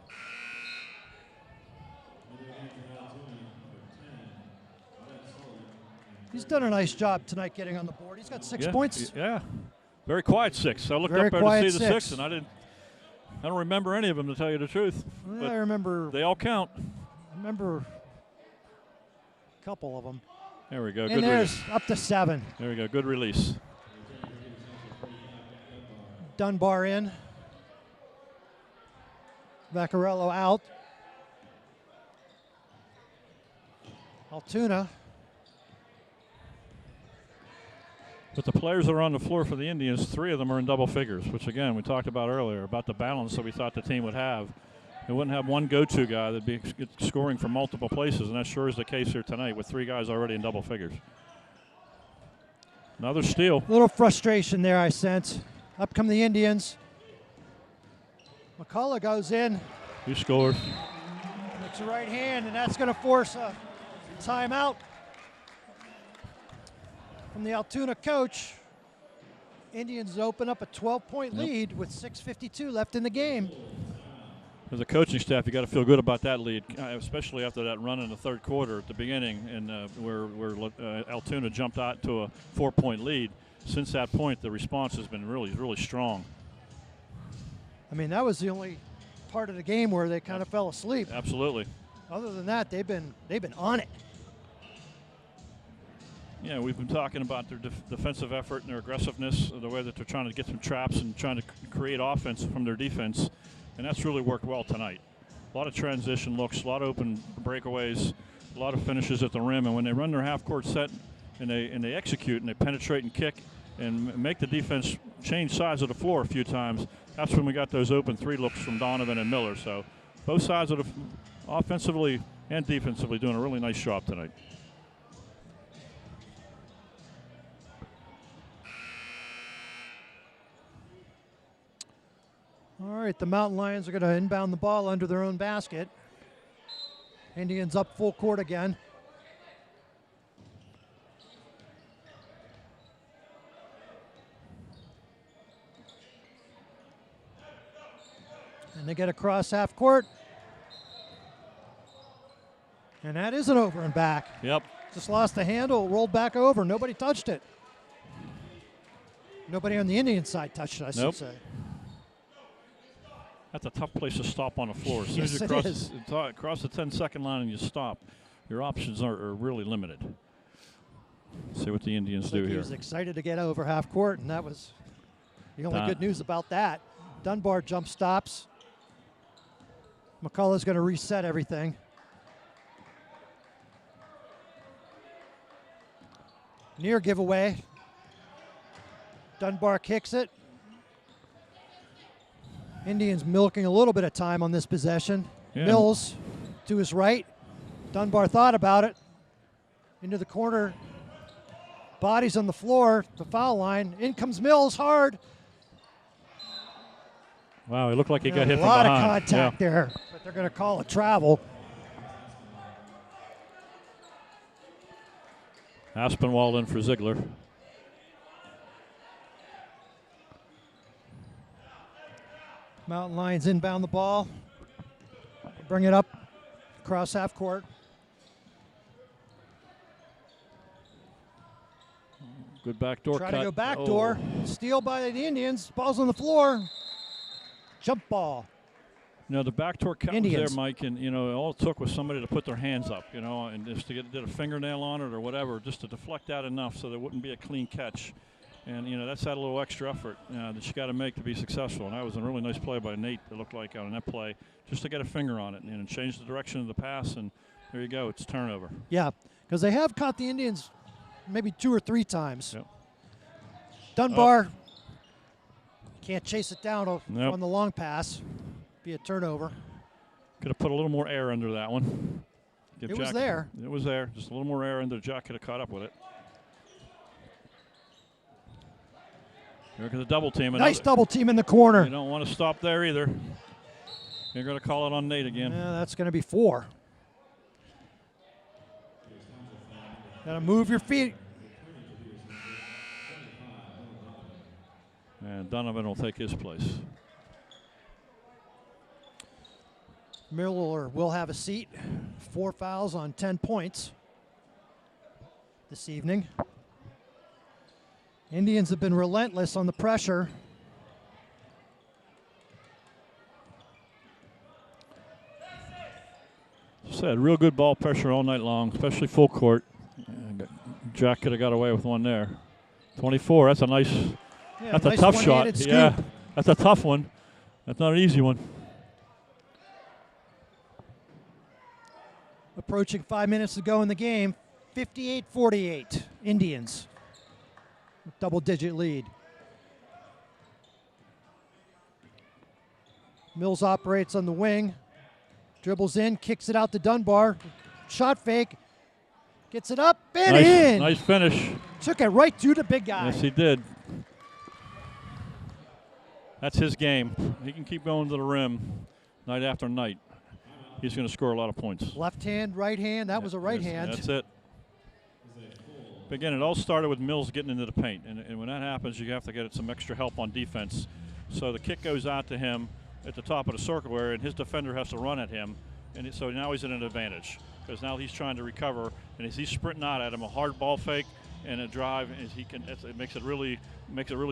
S4: He's done a nice job tonight getting on the board. He's got 6 points.
S5: Yeah. Very quiet 6. I looked
S4: Very
S5: up there to see the
S4: 6.
S5: 6, and I don't remember any of them, to tell you the truth.
S4: Well, I remember.
S5: They all count.
S4: I remember couple of them.
S5: There we go.
S4: And
S5: Good
S4: there's
S5: release.
S4: up to 7.
S5: There we go. Good release.
S4: Dunbar in. Vaccarello out. Altoona.
S5: But the players that are on the floor for the Indians, 3 of them are in double figures, which, again, we talked about earlier, about the balance that we thought the team would have. They wouldn't have one go-to guy that'd be scoring from multiple places, and that sure is the case here tonight with 3 guys already in double figures. Another steal.
S4: A little frustration there, I sense. Up come the Indians. McCullough goes in.
S5: He scores.
S4: Makes a right hand, and that's going to force a timeout from the Altoona coach. Indians open up a 12-point lead with 6:52 left in the game.
S5: As a coaching staff, you got to feel good about that lead, especially after that run in the third quarter at the beginning, and where Altoona jumped out to a 4-point lead. Since that point, the response has been really, really strong.
S4: I mean, that was the only part of the game where they kind of fell asleep.
S5: Absolutely.
S4: Other than that, they've been on it.
S5: Yeah, we've been talking about their defensive effort and their aggressiveness, the way that they're trying to get some traps and trying to create offense from their defense, and that's really worked well tonight. A lot of transition looks, a lot of open breakaways, a lot of finishes at the rim, and when they run their half-court set and they execute and they penetrate and kick and make the defense change sides of the floor a few times, that's when we got those open 3 looks from Donovan and Miller. So both sides of the offensively and defensively doing a really nice job tonight.
S4: All right, the Mountain Lions are going to inbound the ball under their own basket. Indians up full court again. And they get across half court. And that isn't over and back.
S5: Yep.
S4: Just lost the handle, rolled back over. Nobody touched it. Nobody on the Indian side touched it, I should say.
S5: That's a tough place to stop on the floor. As soon as
S4: Yes,
S5: you cross the 10-second line and you stop, your options are really limited. See what the Indians do
S4: He
S5: here.
S4: was excited to get over half court, and that was the only good news about that. Dunbar jump stops. McCullough's going to reset everything. Near giveaway. Dunbar kicks it. Indians milking a little bit of time on this possession.
S5: Yeah.
S4: Mills to his right. Dunbar thought about it. Into the corner. Bodies on the floor. The foul line. In comes Mills hard.
S5: Wow, it looked like he got hit
S4: a
S5: from
S4: lot
S5: behind.
S4: of contact there, but they're going to call a travel.
S5: Aspinwall in for Ziegler.
S4: Mountain Lions inbound the ball. Bring it up across half court.
S5: Good backdoor
S4: Try
S5: cut.
S4: to go backdoor. Steal by the Indians. Ball's on the floor. Jump ball.
S5: You know, the backdoor cut
S4: Indians.
S5: was there, Mike, and, you know, all it took was somebody to put their hands up, you know, and just to get a fingernail on it or whatever, just to deflect that enough so there wouldn't be a clean catch. And, you know, that's that little extra effort that you got to make to be successful. And that was a really nice play by Nate, it looked like, on that play, just to get a finger on it and change the direction of the pass. And there you go, it's turnover.
S4: Yeah, because they have caught the Indians maybe 2 or 3 times.
S5: Yep.
S4: Dunbar can't chase it down
S5: Nope.
S4: on the long pass. Be a turnover.
S5: Could have put a little more air under that one.
S4: It was there.
S5: It was there. Just a little more air under. Jack could have caught up with it. Here comes a double team.
S4: Nice double team in the corner.
S5: You don't want to stop there either. You're going to call it on Nate again.
S4: Yeah, that's going to be 4. Got to move your feet.
S5: And Donovan will take his place.
S4: Miller will have a seat. 4 fouls on 10 points this evening. Indians have been relentless on the pressure.
S5: said, real good ball pressure all night long, especially full court. Jack could have got away with one there. 24, that's a nice, that's
S4: nice
S5: a tough shot.
S4: one-handed
S5: Yeah,
S4: scoop.
S5: that's a tough one. That's not an easy one.
S4: Approaching 5 minutes to go in the game. 58-48, Indians. Double-digit lead. Mills operates on the wing. Dribbles in, kicks it out to Dunbar. Shot fake. Gets it up and in.
S5: Nice finish.
S4: Took it right to the big guy.
S5: Yes, he did. That's his game. He can keep going to the rim night after night. He's going to score a lot of points.
S4: Left hand, right hand. That was a right
S5: Yes,
S4: hand.
S5: That's it. But again, it all started with Mills getting into the paint. And when that happens, you have to get some extra help on defense. So the kick goes out to him at the top of the circle area, and his defender has to run at him. And so now he's at an advantage because now he's trying to recover. And as he's sprinting out at him, a hard ball fake and a drive, and it makes it really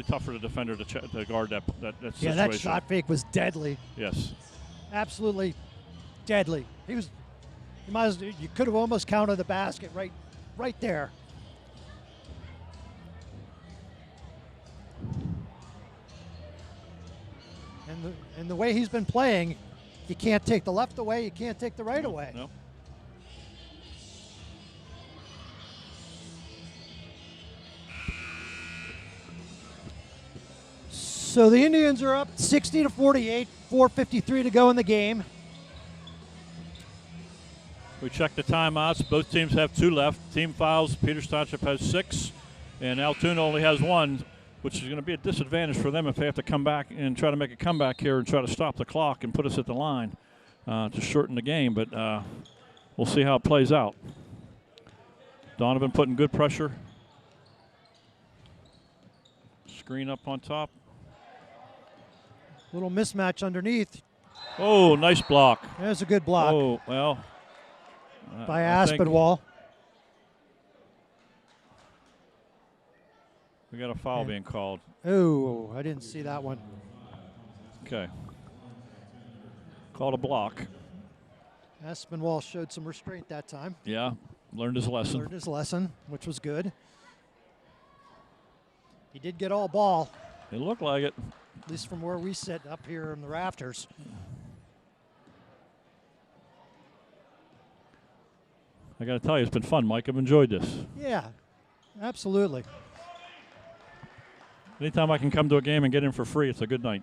S5: tough for the defender to guard that situation.
S4: Yeah, that shot fake was deadly.
S5: Yes.
S4: Absolutely deadly. You could have almost counted the basket right there. And the way he's been playing, you can't take the left away, you can't take the right away.
S5: No.
S4: So the Indians are up 60-48, 4:53 to go in the game.
S5: We check the timeouts. Both teams have 2 left. Team fouls. Peters Township has 6, and Altoona only has 1, which is going to be a disadvantage for them if they have to come back and try to make a comeback here and try to stop the clock and put us at the line to shorten the game. But we'll see how it plays out. Donovan putting good pressure. Screen up on top.
S4: Little mismatch underneath.
S5: Oh, nice block.
S4: There's a good block.
S5: Oh, well.
S4: By
S5: I think
S4: Aspinwall.
S5: we got a foul being called.
S4: Oh, I didn't see that one.
S5: Okay. Called a block.
S4: Aspinwall showed some restraint that time.
S5: Yeah, learned his lesson.
S4: Learned his lesson, which was good. He did get all ball,
S5: It looked like it.
S4: at least from where we sit up here in the rafters.
S5: I got to tell you, it's been fun, Mike. I've enjoyed this.
S4: Yeah, absolutely.
S5: Anytime I can come to a game and get in for free, it's a good night.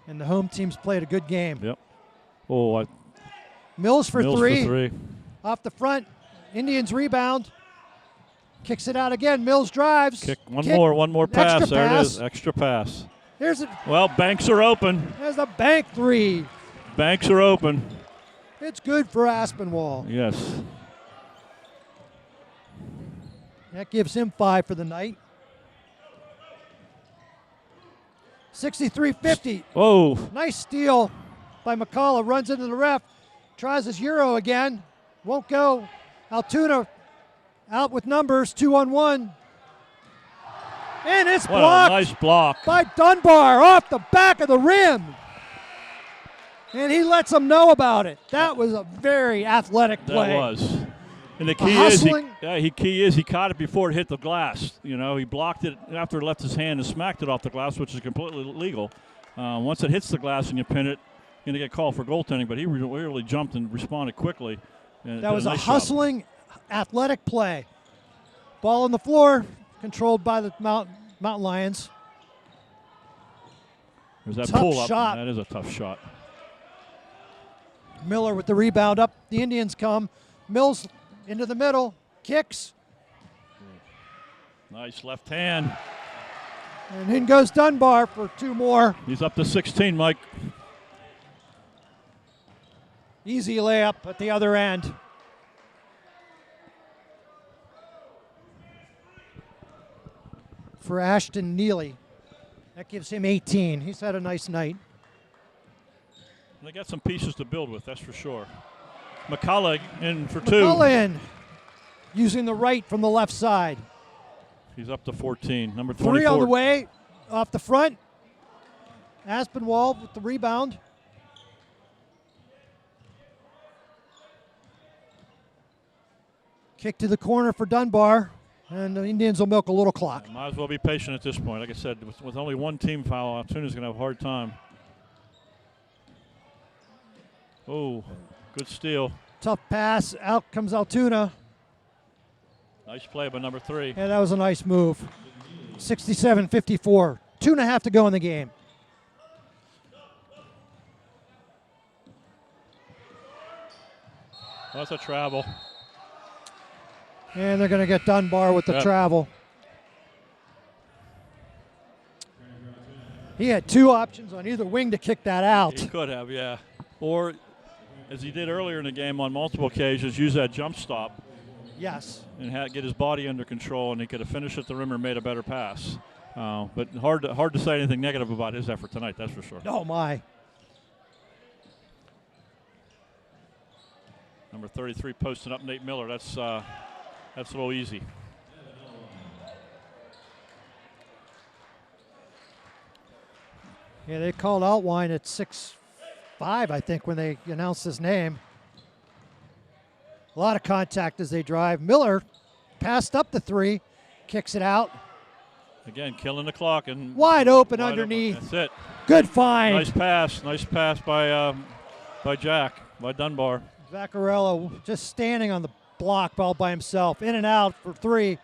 S4: And the home team's played a good game.
S5: Yep. Oh,
S4: Mills for
S5: Mills
S4: three.
S5: for 3.
S4: Off the front. Indians rebound. Kicks it out again. Mills drives.
S5: One more pass.
S4: Extra
S5: There
S4: pass.
S5: it is. Extra pass.
S4: There's
S5: Banks are open.
S4: a bank 3.
S5: Banks are open.
S4: It's good for Aspinwall.
S5: Yes.
S4: That gives him 5 for the night. 63-50.
S5: Oh,
S4: Nice steal by McCullough. Runs into the ref. Tries his Euro again. Won't go. Altoona out with numbers. 2-on-1. And it's
S5: what
S4: blocked
S5: a nice block.
S4: by Dunbar off the back of the rim. And he lets them know about it. That was a very athletic play.
S5: That was. And the key is he caught it before it hit the glass. You know, he blocked it after it left his hand and smacked it off the glass, which is completely legal. Once it hits the glass and you pin it, you're going to get called for goaltending. But he really jumped and responded quickly. And
S4: That was
S5: nice
S4: a
S5: job.
S4: hustling, athletic play. Ball on the floor, controlled by the Mountain Lions.
S5: There's that
S4: Tough
S5: pull up.
S4: shot.
S5: That is a tough shot.
S4: Miller with the rebound up. The Indians come. Mills into the middle. Kicks.
S5: Nice left hand.
S4: And in goes Dunbar for 2 more.
S5: He's up to 16, Mike.
S4: Easy layup at the other end. For Ashton Neely. That gives him 18. He's had a nice night.
S5: They got some pieces to build with, that's for sure. McCullough in for 2.
S4: McCullough in, using the right from the left side.
S5: He's up to 14. Number 24.
S4: 3 on the way, off the front. Aspinwall with the rebound. Kick to the corner for Dunbar, and the Indians will milk a little clock.
S5: Might as well be patient at this point. Like I said, with only one team foul, Altoona's going to have a hard time. Oh, good steal.
S4: Tough pass. Out comes Altoona.
S5: Nice play by number 3.
S4: Yeah, that was a nice move. 67-54. 2.5 to go in the game.
S5: That's a travel.
S4: And they're going to get Dunbar with the travel. He had 2 options on either wing to kick that out.
S5: He could have, yeah. Or, as he did earlier in the game on multiple occasions, use that jump stop.
S4: Yes.
S5: And get his body under control, and he could have finished at the rim or made a better pass. But hard to say anything negative about his effort tonight, that's for sure.
S4: Oh, my.
S5: Number 33 posting up Nate Miller. That's a little easy.
S4: Yeah, they called Outwine at 6'5", I think, when they announced his name. A lot of contact as they drive. Miller passed up the 3, kicks it out.
S5: Again, killing the clock and
S4: wide open underneath.
S5: That's it.
S4: Good find.
S5: Nice pass by Dunbar.
S4: Vaccarello just standing on the block all by himself. In and out for 3.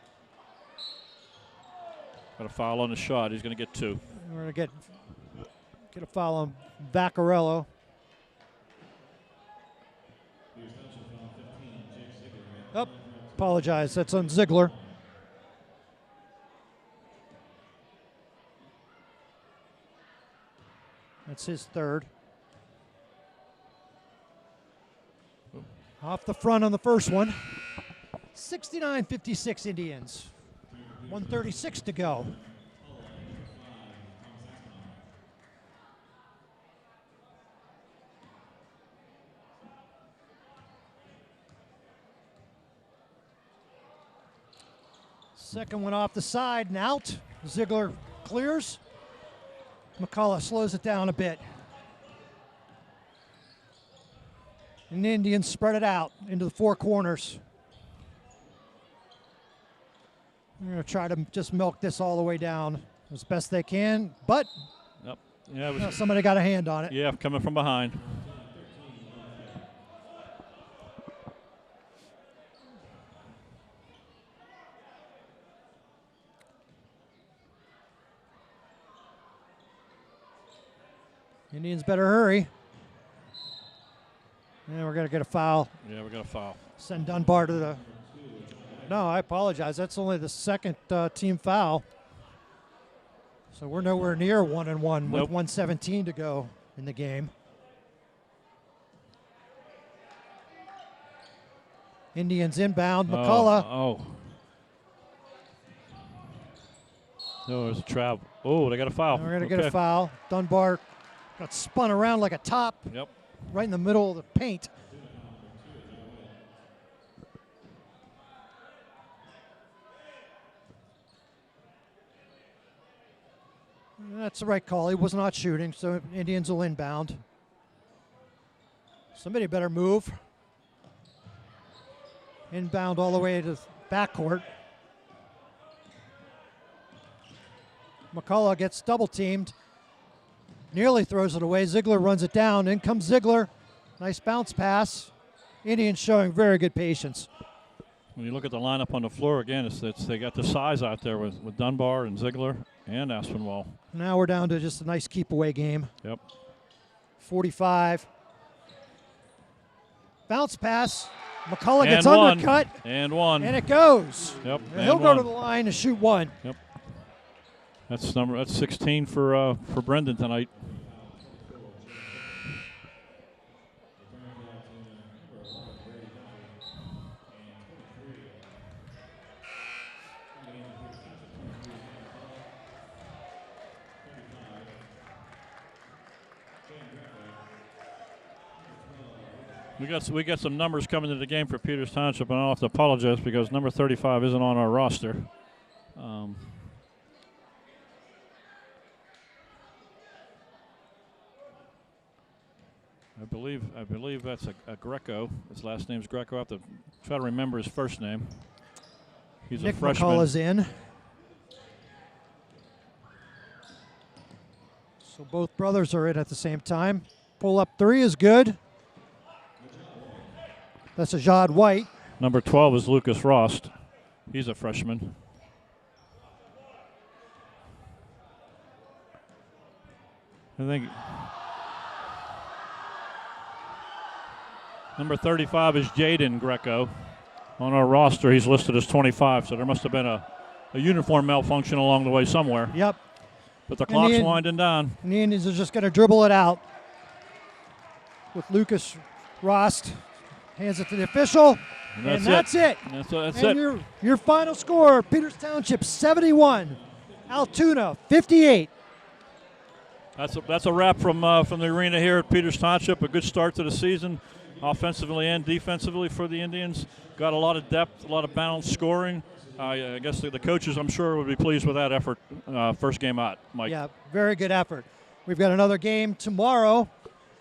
S5: Got a foul on the shot. He's going to get 2.
S4: We're going to get a foul on Vaccarello. Oh, apologize. That's on Ziegler. That's his 3rd. Off the front on the first one. 69-56 Indians. 1:36 to go. Second one off the side and out. Ziegler clears. McCullough slows it down a bit. And the Indians spread it out into the 4 corners. They're going to try to just milk this all the way down as best they can, but somebody got a hand on it.
S5: Yeah, coming from behind.
S4: Indians better hurry. And we're going to get a foul.
S5: Yeah, we're going to foul.
S4: Send Dunbar to the... No, I apologize. That's only the 2nd team foul. So we're nowhere near 1-1 with 1:17 to go in the game. Indians inbound. McCullough.
S5: Oh, there's a trap. Oh, they got a foul.
S4: And we're going to get a foul. Dunbar got spun around like a top.
S5: Yep.
S4: Right in the middle of the paint. That's the right call. He was not shooting, so Indians will inbound. Somebody better move. Inbound all the way to the backcourt. McCullough gets double teamed. Nearly throws it away. Ziegler runs it down. In comes Ziegler. Nice bounce pass. Indians showing very good patience.
S5: When you look at the lineup on the floor, again, they got the size out there with Dunbar and Ziegler and Aspinwall.
S4: Now we're down to just a nice keep-away game.
S5: Yep.
S4: 45. Bounce pass. McCullough gets undercut.
S5: And one.
S4: And it goes.
S5: Yep.
S4: And he'll go to the line and shoot 1.
S5: Yep. That's 16 for Brendan tonight. We got some numbers coming into the game for Peters Township, and I'll have to apologize because number 35 isn't on our roster. I believe that's a Greco. His last name's Greco. I have to Try to remember his first name. He's
S4: Nick
S5: a freshman.
S4: McCullough's in. So both brothers are in at the same time. Pull-up three is good. That's Ajad White.
S5: Number 12 is Lucas Rost. He's a freshman. I think number 35 is Jaden Greco. On our roster, he's listed as 25, so there must have been a uniform malfunction along the way somewhere.
S4: Yep.
S5: But the clock's winding down.
S4: And the Indians are just going to dribble it out with Lucas Rost. Hands it to the official. And that's it.
S5: That's
S4: and
S5: it.
S4: Your final score, Peters Township 71, Altoona 58.
S5: That's a wrap from the arena here at Peters Township. A good start to the season, offensively and defensively for the Indians. Got a lot of depth, a lot of balanced scoring. I guess the coaches, I'm sure, would be pleased with that effort. First game out, Mike.
S4: Yeah, very good effort. We've got another game tomorrow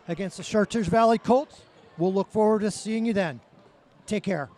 S4: against the Chartiers Valley Colts. We'll look forward to seeing you then. Take care.